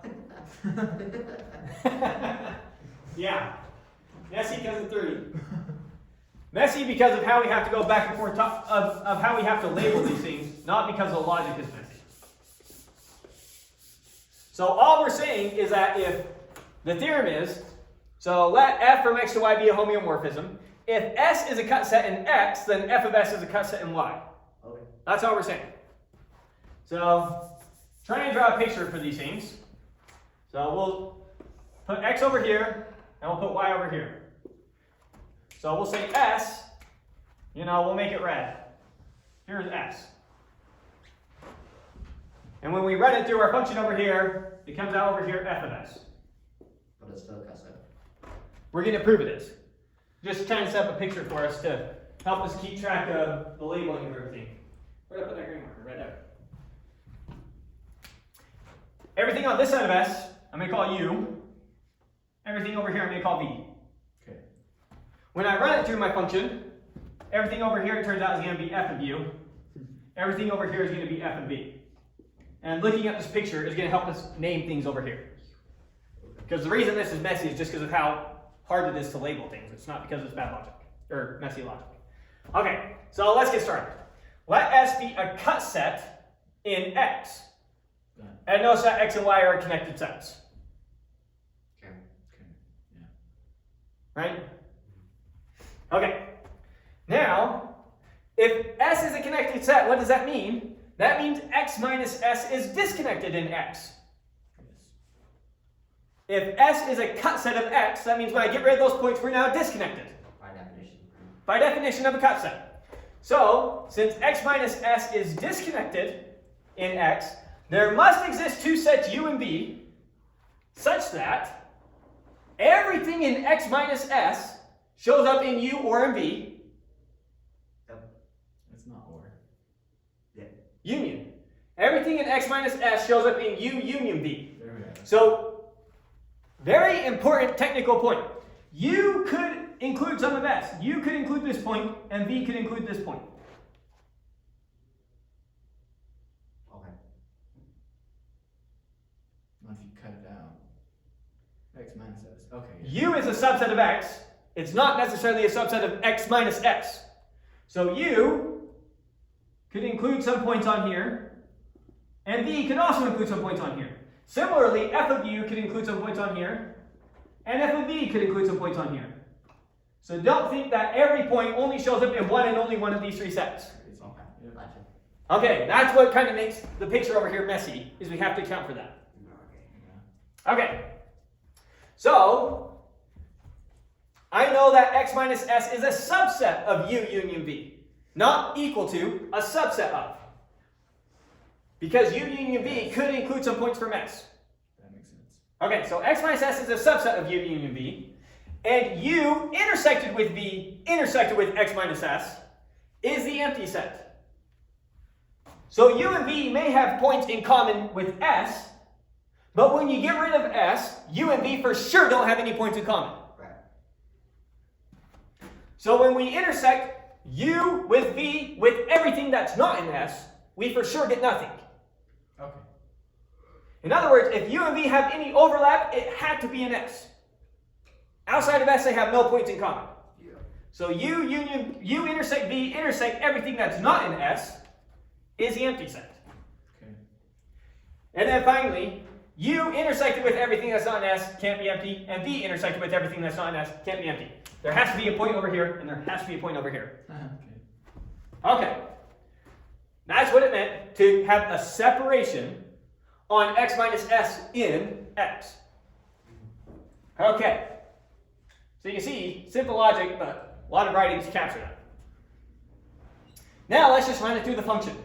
yeah. Messy because of 3. Messy because of how we have to go back and forth, of how we have to label these things, not because the logic is messy. So all we're saying is that if the theorem is, so let f from x to y be a homeomorphism. If S is a cut set in X, then f of S is a cut set in Y. Okay. That's all we're saying. So try and draw a picture for these things. So we'll put X over here, and we'll put Y over here. So we'll say S, we'll make it red. Here's S. And when we run it through our function over here, it comes out over here, f of S. But it's still a cut set. we're going to prove it is. Just trying to set up a picture for us to help us keep track of the labeling of everything. Where did I put that green marker? Right there. Everything on this side of S, I'm going to call U. Everything over here, I'm going to call V. Okay. When I run it through my function, everything over here, it turns out, is going to be f of U. Everything over here is going to be f of V. And looking at this picture is going to help us name things over here. Because the reason this is messy is just because of how hard it is to label things. It's not because it's bad logic, or messy logic. Okay, so let's get started. Let S be a cut set in X. And notice that X and Y are connected sets. Okay. Right? Okay. Now, if S is a connected set, what does that mean? That means X minus S is disconnected in X. If S is a cut set of X, that means when I get rid of those points, we're now disconnected. By definition. By definition of a cut set. So, since X minus S is disconnected in X, there must exist two sets U and V such that everything in X minus S shows up in U or in V. It's not or. Union. Everything in X minus S shows up in U union V. There we go. So, very important technical point. U could include some of S. U could include this point, and V could include this point. Okay. Once you cut it out. X minus S. Okay. U is a subset of X. It's not necessarily a subset of X minus S. So U could include some points on here, and V could also include some points on here. Similarly, F of U could include some points on here, and F of V could include some points on here. So don't think that every point only shows up in one and only one of these three sets. Okay. Yep. Gotcha. Okay, that's what kind of makes the picture over here messy, is we have to account for that. Okay, so I know that X minus S is a subset of U union V, not equal to, a subset of. Because U union V could include some points from S. That makes sense. Okay, so X minus S is a subset of U union V, and U intersected with V intersected with X minus S is the empty set. So U and V may have points in common with S, but when you get rid of S, U and V for sure don't have any points in common. Right. So when we intersect U with V with everything that's not in S, we for sure get nothing. Okay. In other words, if U and V have any overlap, it had to be in S. Outside of S, they have no points in common. Yeah. So U intersect V intersect everything that's not in S is the empty set. Okay. And then finally, U intersected with everything that's not in S can't be empty, and V intersected with everything that's not in S can't be empty. There has to be a point over here, and there has to be a point over here. Okay. Okay. That's what it meant to have a separation on X minus S in X. Okay. So you see, simple logic, but a lot of writing to capture that. Now let's just run it through the function.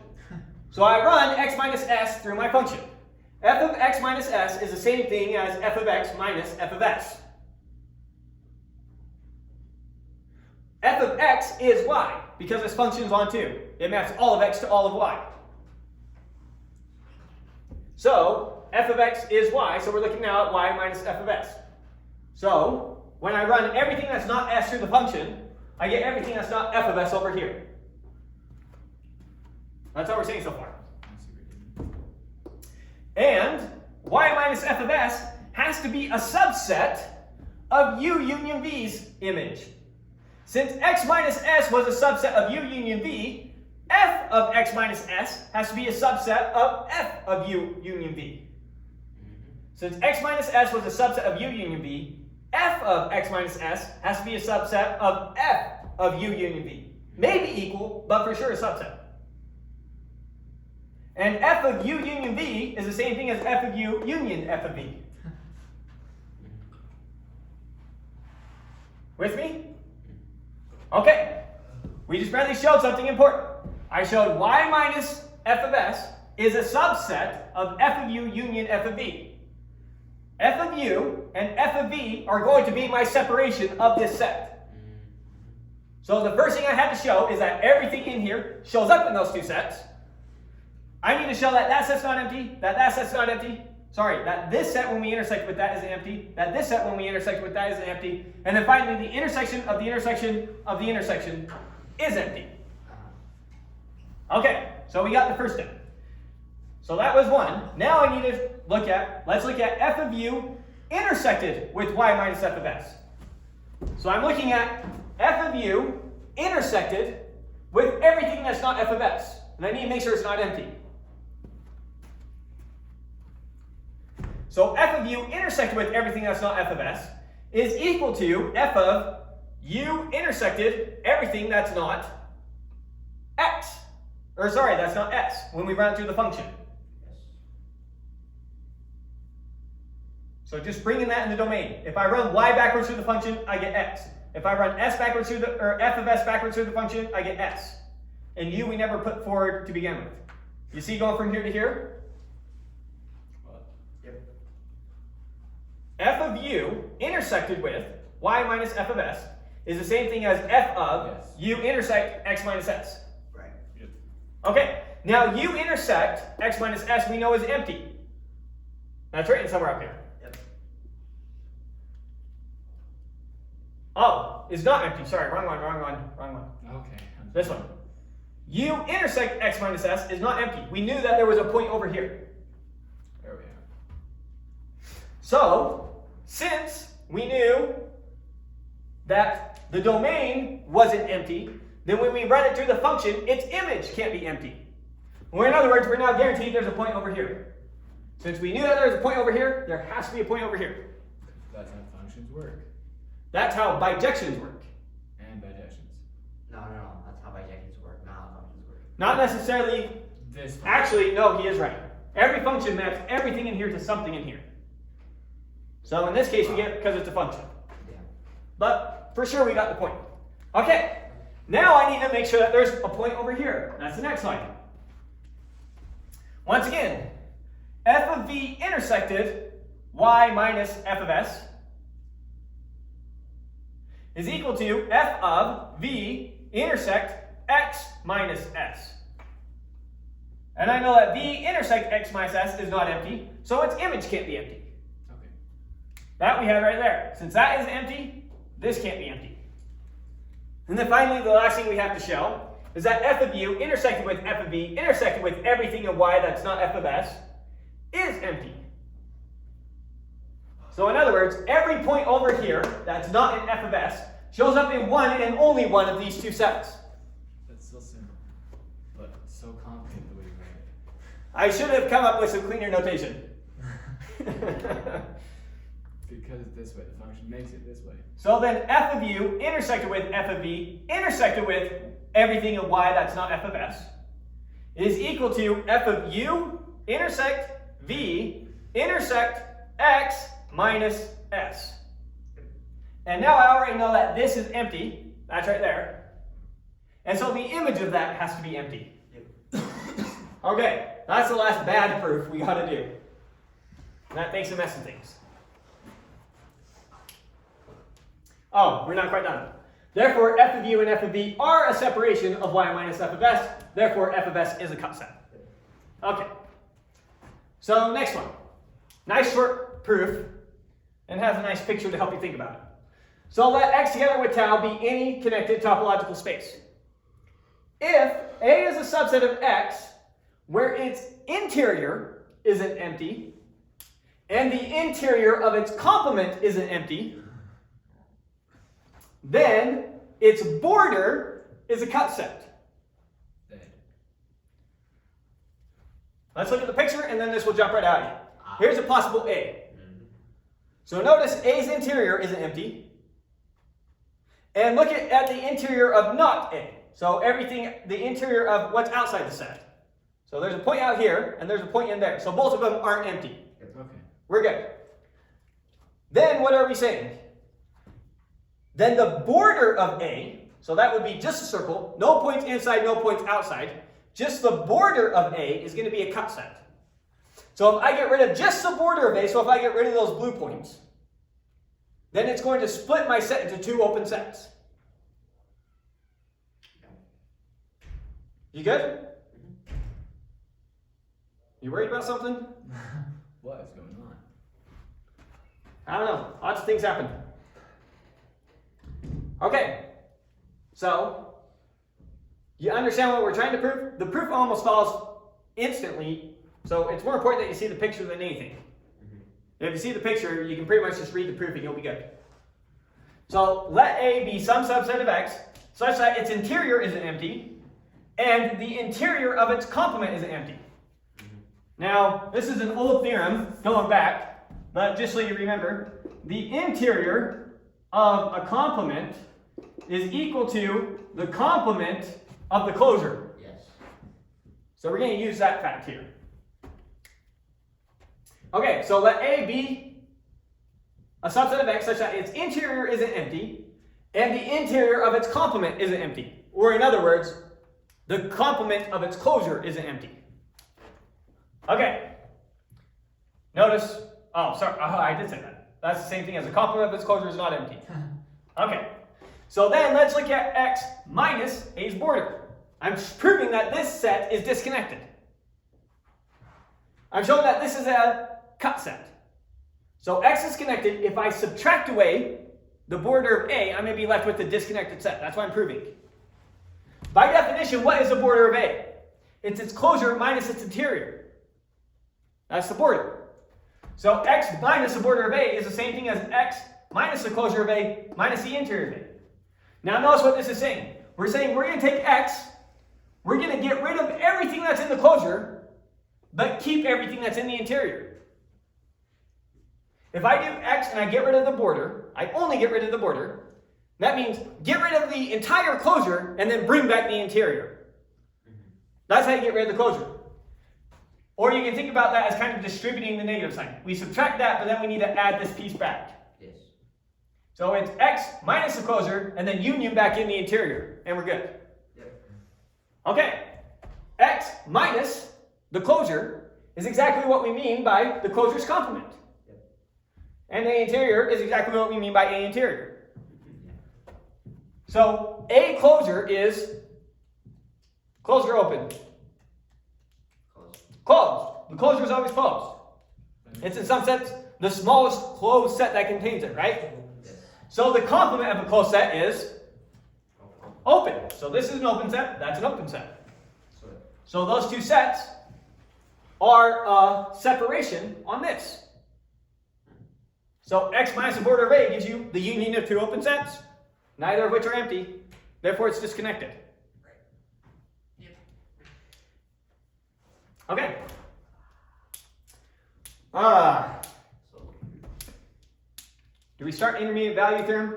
So I run X minus S through my function. F of X minus S is the same thing as F of X minus F of S. F of X is Y, because this function is on 2. It maps all of X to all of Y. So, F of X is Y, so we're looking now at Y minus F of S. So, when I run everything that's not S through the function, I get everything that's not F of S over here. That's all we're saying so far. And Y minus F of S has to be a subset of U union V's image. Since X minus S was a subset of U union V, F of X minus S has to be a subset of F of U union V. Since X minus S was a subset of U union V, F of X minus S has to be a subset of F of U union V. Maybe equal, but for sure a subset. And F of U union V is the same thing as F of U union F of V. With me? Okay. We just barely showed something important. I showed Y minus F of S is a subset of F of U union F of V. f of u and f of v are going to be my separation of this set. So the first thing I had to show is that everything in here shows up in those two sets. I need to show that that set's not empty, that set's not empty. Sorry, that this set when we intersect with that is empty, that this set when we intersect with that is empty, and then finally the intersection of the intersection of the intersection is empty. Okay, so we got the first step. So that was one. Now I need to let's look at f of u intersected with y minus f of s. So I'm looking at f of u intersected with everything that's not f of s. And I need to make sure it's not empty. So f of u intersected with everything that's not f of s is equal to f of u intersected everything that's not x. Or sorry, that's not s when we run through the function. So just bringing that in the domain. If I run y backwards through the function, I get x. If I run s backwards through or f of s backwards through the function, I get s. And u we never put forward to begin with. You see going from here to here? Yep. F of u intersected with y minus f of s is the same thing as f of u intersect x minus s. Right. Yep. Okay, now u intersect x minus s we know is empty. That's written somewhere up here. Yep. Oh, it's not empty. Sorry, wrong one. Okay. This one. U intersect x minus s is not empty. We knew that there was a point over here. There we are. So, since we knew that the domain wasn't empty, then when we run it through the function, its image can't be empty. Or in other words, we're now guaranteed there's a point over here. Since we knew that there's a point over here, there has to be a point over here. That's how functions work. That's how bijections work. And bijections. No. That's how bijections work, not how functions work. Not necessarily. This function. Actually, no, he is right. Every function maps everything in here to something in here. So in this case, we get because it's a function. Yeah. But for sure, we got the point. Okay, now I need to make sure that there's a point over here. That's the next line. Once again, f of v intersected y minus f of s is equal to f of v intersect x minus s. And I know that v intersect x minus s is not empty, so its image can't be empty. Okay. That we have right there. Since that is empty, this can't be empty. And then finally, the last thing we have to show is that f of u intersected with f of v intersected with everything in y that's not f of s is empty. So in other words, every point over here that's not in f of s shows up in one and only one of these two sets. That's so simple, but so complicated the way you write it. I should have come up with some cleaner notation. Because it's this way, the function makes it this way. So then f of u intersected with f of v intersected with everything in y that's not f of s is equal to f of u intersect v intersect x minus s. And now I already know that this is empty. That's right there. And so the image of that has to be empty. Okay, that's the last bad proof we got to do. And that makes a mess of things. Oh, we're not quite done. Therefore, f of u and f of v are a separation of y minus f of s. Therefore, f of s is a cut set. Okay. So next one. Nice short proof, and has a nice picture to help you think about it. So let x together with tau be any connected topological space. If A is a subset of X where its interior isn't empty and the interior of its complement isn't empty, then its border is a cut set. Dead. Let's look at the picture and then this will jump right out at you. Here's a possible A. So notice A's interior isn't empty. And look at the interior of not A. So everything, the interior of what's outside the set. So there's a point out here, and there's a point in there. So both of them aren't empty. Okay. We're good. Then what are we saying? Then the border of A, so that would be just a circle, no points inside, no points outside. Just the border of A is going to be a cut set. So if I get rid of just the border of A, so if I get rid of those blue points, then it's going to split my set into two open sets. You good? You worried about something? What is going on? I don't know. Lots of things happen. Okay. So, you understand what we're trying to prove? The proof almost follows instantly, so it's more important that you see the picture than anything. If you see the picture, you can pretty much just read the proof and you'll be good. So, let A be some subset of X such that its interior isn't empty and the interior of its complement isn't empty. Now, this is an old theorem going back, but just so you remember, the interior of a complement is equal to the complement of the closure. Yes. So we're going to use that fact here. Okay, so let A be a subset of X such that its interior isn't empty and the interior of its complement isn't empty. Or in other words, the complement of its closure isn't empty. Okay. Notice, oh, sorry, I did say that. That's the same thing as the complement of its closure is not empty. Okay. So then let's look at X minus A's border. I'm proving that this set is disconnected. I'm showing that this is a cut set. So X is connected. If I subtract away the border of A, I'm going to be left with the disconnected set. That's what I'm proving. By definition, what is the border of A? It's its closure minus its interior. That's the border. So X minus the border of A is the same thing as X minus the closure of A minus the interior of A. Now notice what this is saying. We're saying we're going to take X, we're going to get rid of everything that's in the closure, but keep everything that's in the interior. If I do X and I get rid of the border, I only get rid of the border, that means get rid of the entire closure and then bring back the interior. That's how you get rid of the closure. Or you can think about that as kind of distributing the negative sign. We subtract that, but then we need to add this piece back. Yes. So it's X minus the closure, and then union back in the interior, and we're good. Yep. Okay. X minus the closure is exactly what we mean by the closure's complement. Yep. And A interior is exactly what we mean by A interior. So A closure is closed or open? Close. Closed. The closure is always closed. It's in some sense the smallest closed set that contains it, right? Yes. So the complement of a closed set is open. So this is an open set, that's an open set. Sort of. So those two sets are separation on this. So X minus the border of A gives you the union of two open sets, neither of which are empty. Therefore, it's disconnected. Yep. Okay. So, Do we start intermediate value theorem?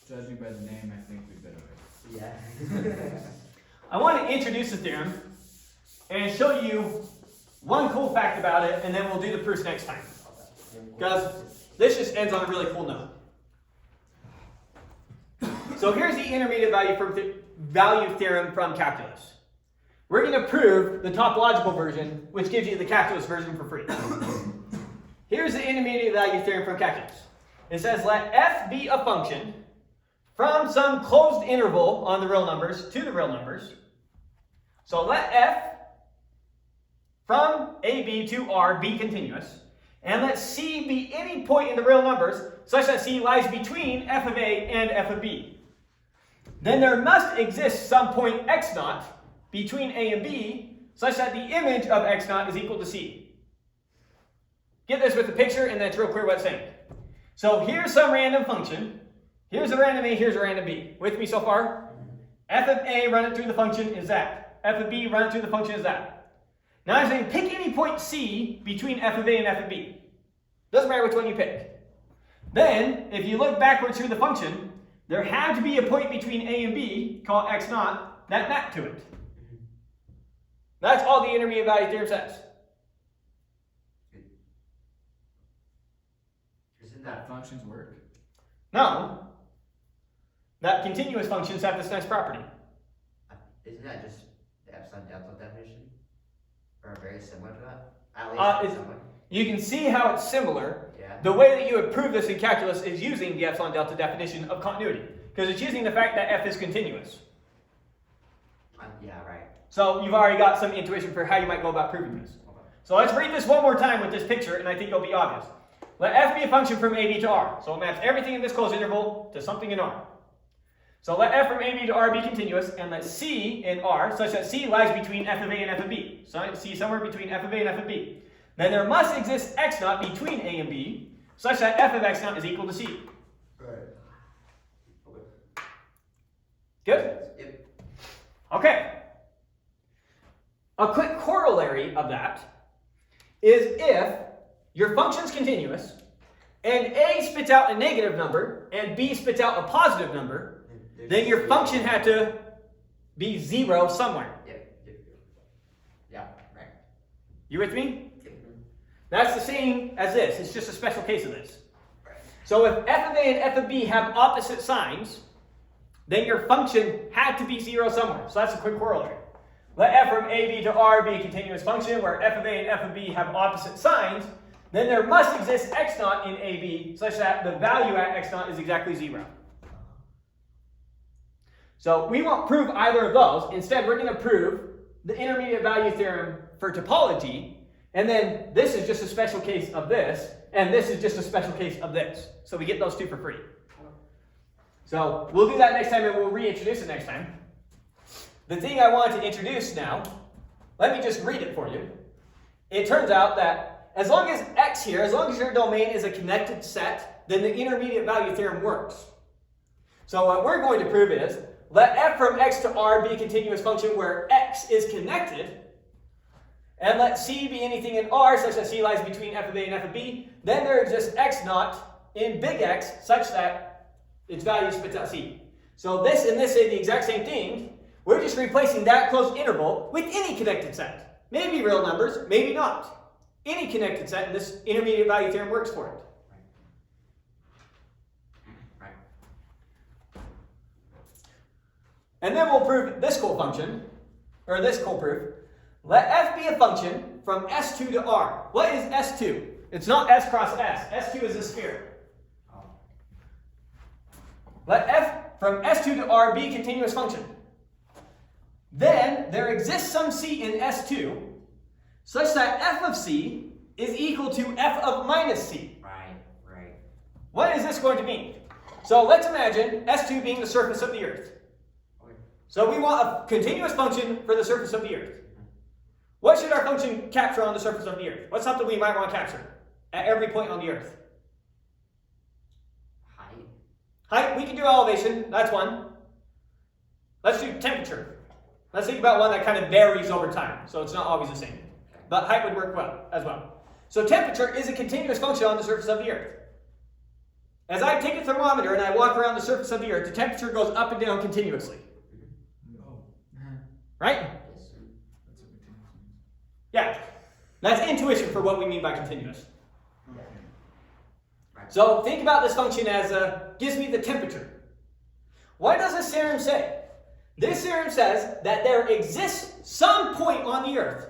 Judging by the name, I think we better wait. yeah. I want to introduce the theorem and show you one cool fact about it, and then we'll do the proofs next time. Because this just ends on a really cool note. So here's the intermediate value theorem from calculus. We're going to prove the topological version, which gives you the calculus version for free. Here's the intermediate value theorem from calculus. It says let f be a function from some closed interval on the real numbers to the real numbers. So let f from AB to R be continuous, and let C be any point in the real numbers such that C lies between f of A and f of B. Then there must exist some point x naught between A and B such that the image of x naught is equal to C. Get this with the picture and then it's real clear what it's saying. So here's some random function. Here's a random A, here's a random B. With me so far? F of A run it through the function is that. F of B run it through the function is that. Now I'm saying pick any point C between f of A and f of B. Doesn't matter which one you pick. Then, if you look backwards through the function, there had to be a point between A and B, called x naught, that map to it. That's all the intermediate value theorem says. Isn't That that functions work. No. That continuous functions have this nice property. isn't that just the epsilon delta definition? Or very similar to that? At least It's- somewhat. You can see how it's similar. Yeah. The way that you would prove this in calculus is using the epsilon delta definition of continuity, because it's using the fact that f is continuous. Yeah, right. So you've already got some intuition for how you might go about proving this. Okay. So let's read this one more time with this picture, and I think it'll be obvious. Let f be a function from a, b to r. So it maps everything in this closed interval to something in r. So let f from a, b to r be continuous, and let c in r, such that c lies between f of a and f of b. So c somewhere between f of a and f of b. Then there must exist x naught between a and b, such that f of x naught is equal to c. Right. Good? Yep. Okay. A quick corollary of that is if your function's continuous, and a spits out a negative number, and b spits out a positive number, then your function had to be 0 somewhere. Yep. Yeah, right. You with me? Yep. That's the same as this. It's just a special case of this. So if f of a and f of b have opposite signs, then your function had to be 0 somewhere. So that's a quick corollary. Let f from a, b to r be a continuous function where f of a and f of b have opposite signs, then there must exist x naught in a, b such that the value at x naught is exactly 0. So we won't prove either of those. Instead, we're going to prove the intermediate value theorem for topology, and then this is just a special case of this, and this is just a special case of this. So we get those two for free. So we'll do that next time, and we'll reintroduce it next time. The thing I want to introduce now, let me just read it for you. It turns out that as long as x here, as long as your domain is a connected set, then the intermediate value theorem works. So what we're going to prove is, let f from x to r be a continuous function where x is connected, and let c be anything in r such that c lies between f of a and f of b. Then there exists x naught in big X such that its value spits out c. So this and this say the exact same thing. We're just replacing that closed interval with any connected set. Maybe real numbers, maybe not. Any connected set, and this intermediate value theorem works for it. Right. And then we'll prove this cool function, or this cool proof. Let f be a function from S2 to R. What is S2? It's not S cross S. S2 is a sphere. Let f from S2 to R be a continuous function. Then there exists some c in S2 such that f of c is equal to f of minus c. Right. What is this going to mean? So let's imagine S2 being the surface of the Earth. Okay. So we want a continuous function for the surface of the Earth. What should our function capture on the surface of the Earth? What's something we might want to capture at every point on the Earth? Height. Height, we can do elevation, that's one. Let's do temperature. Let's think about one that kind of varies over time, so it's not always the same. But height would work well as well. So temperature is a continuous function on the surface of the Earth. As I take a thermometer and I walk around the surface of the Earth, the temperature goes up and down continuously. Oh, Right? Yes. that's what continuous means. Yeah. That's intuition for what we mean by continuous. Okay. So think about this function as gives me the temperature. What does this theorem say? This theorem says that there exists some point on the Earth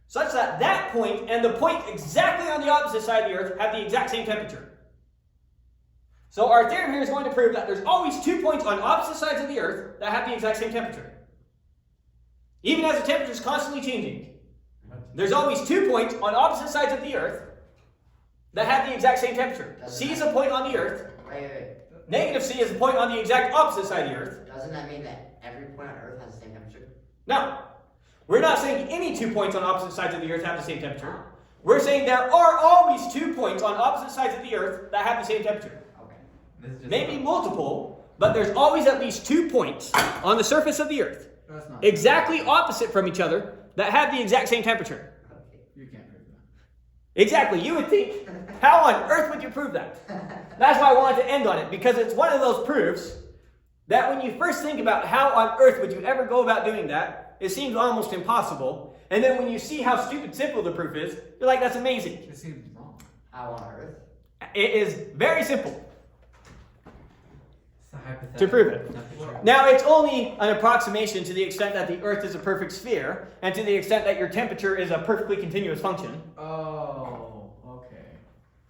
such that that point and the point exactly on the opposite side of the Earth have the exact same temperature. So our theorem here is going to prove that there's always 2 points on opposite sides of the Earth that have the exact same temperature. Even as the temperature is constantly changing, there's always 2 points on opposite sides of the Earth that have the exact same temperature. C is a point on the Earth. Wait. Negative C is a point on the exact opposite side of the Earth. Doesn't that mean that every point on Earth has the same temperature? No. We're not saying any 2 points on opposite sides of the Earth have the same temperature. We're saying there are always 2 points on opposite sides of the Earth that have the same temperature. Okay. This is just Maybe multiple, but there's always at least 2 points on the surface of the Earth, That's not. exactly opposite from each other, that have the exact same temperature. Okay. You can't prove that. Exactly. You would think, how on earth would you prove that? That's why I wanted to end on it, because it's one of those proofs that when you first think about how on earth would you ever go about doing that, it seems almost impossible. And then when you see how stupid simple the proof is, you're like, that's amazing. It seems wrong. How on Earth? It is very simple. So hypothetical to prove it. temperature. Now, it's only an approximation to the extent that the Earth is a perfect sphere, and to the extent that your temperature is a perfectly continuous function. Oh, okay.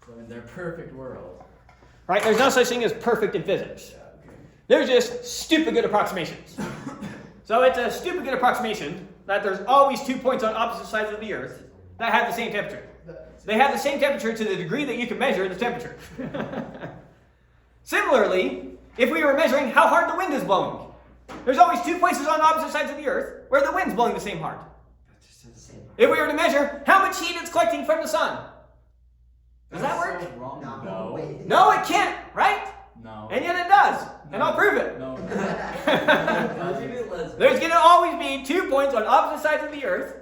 So in their perfect world. Right? There's no such thing as perfect in physics. Yeah, okay. There's just stupid good approximations. So it's a stupid good approximation that there's always 2 points on opposite sides of the Earth that have the same temperature. They have the same temperature to the degree that you can measure the temperature. Similarly, if we were measuring how hard the wind is blowing, there's always 2 places on opposite sides of the Earth where the wind's blowing the same hard. If we were to measure how much heat it's collecting from the sun, does that work? So wrong. No, No. wait. No, it can't, right? No. And yet it does. And I'll prove it. No. There's going to always be 2 points on opposite sides of the Earth,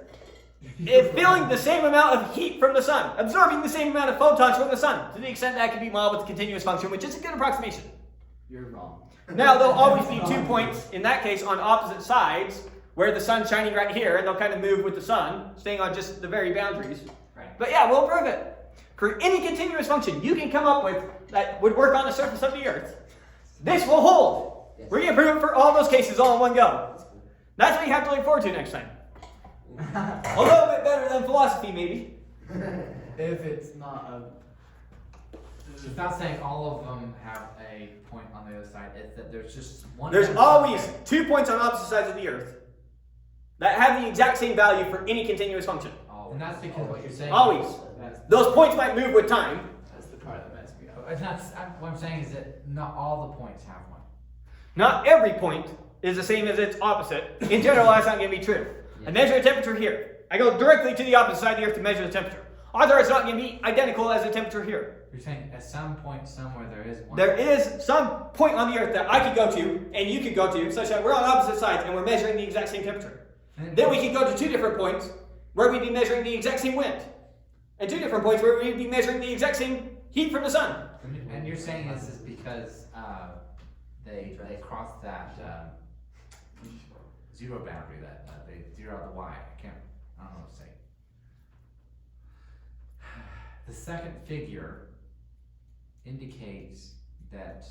feeling the same amount of heat from the sun, absorbing the same amount of photons from the sun, to the extent that can be modeled with a continuous function, which is a good approximation. You're wrong. Now, there'll always be 2 points, in that case, on opposite sides, where the sun's shining right here, and they'll kind of move with the sun, staying on just the very boundaries. Right. But yeah, we'll prove it. For any continuous function you can come up with that would work on the surface of the Earth, this will hold. Yes. We're going to prove it for all those cases all in one go. That's what you have to look forward to next time. A little bit better than philosophy, maybe. If it's not a. It's not saying all of them have a point on the other side. It's that there's just one. There's always 2 points on opposite sides of the Earth that have the exact same value for any continuous function. And that's because what you're saying. Always. That's, Those points might move with time. that's the part that messed me up. It's not. What I'm saying is that not all the points have one. Not every point is the same as its opposite. In general, that's not going to be true. I measure a temperature here. I go directly to the opposite side of the Earth to measure the temperature. Odds are it's not going to be identical as the temperature here. You're saying at some point somewhere there is one. There is some point on the Earth that I could go to and you could go to, such that we're on opposite sides and we're measuring the exact same temperature. Then we could go to 2 different points where we'd be measuring the exact same wind, and 2 different points where we'd be measuring the exact same heat from the sun. And you're saying this is because they cross that zero boundary that they zero out the y. I don't know what to say. The second figure indicates that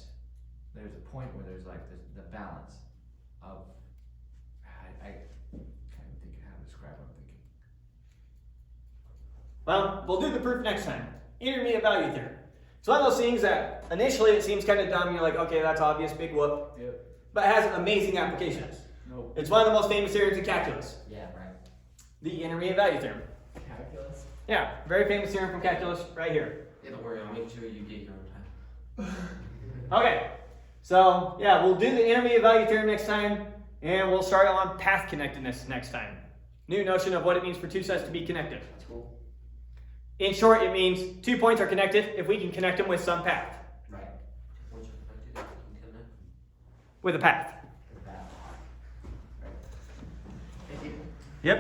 there's a point where there's like the balance of. I can't even think of how to describe what I'm thinking. Well, we'll do the proof next time. Intermediate value theorem. It's one of those things that initially it seems kind of dumb. You're like, okay, that's obvious, big whoop. Yep. But it has amazing applications. Nope. It's one of the most famous theorems in calculus. Yeah, right. The intermediate value theorem. Calculus. Yeah, very famous theorem from calculus right here. Don't worry, I'll make sure you get your own time. Okay, so yeah, we'll do the intermediate value theorem next time, and we'll start on path connectedness next time. New notion of what it means for 2 sets to be connected. That's cool. In short, it means 2 points are connected if we can connect them with some path. Right. Once you're connected, you can connect. With a path. Right. Thank you. Yep.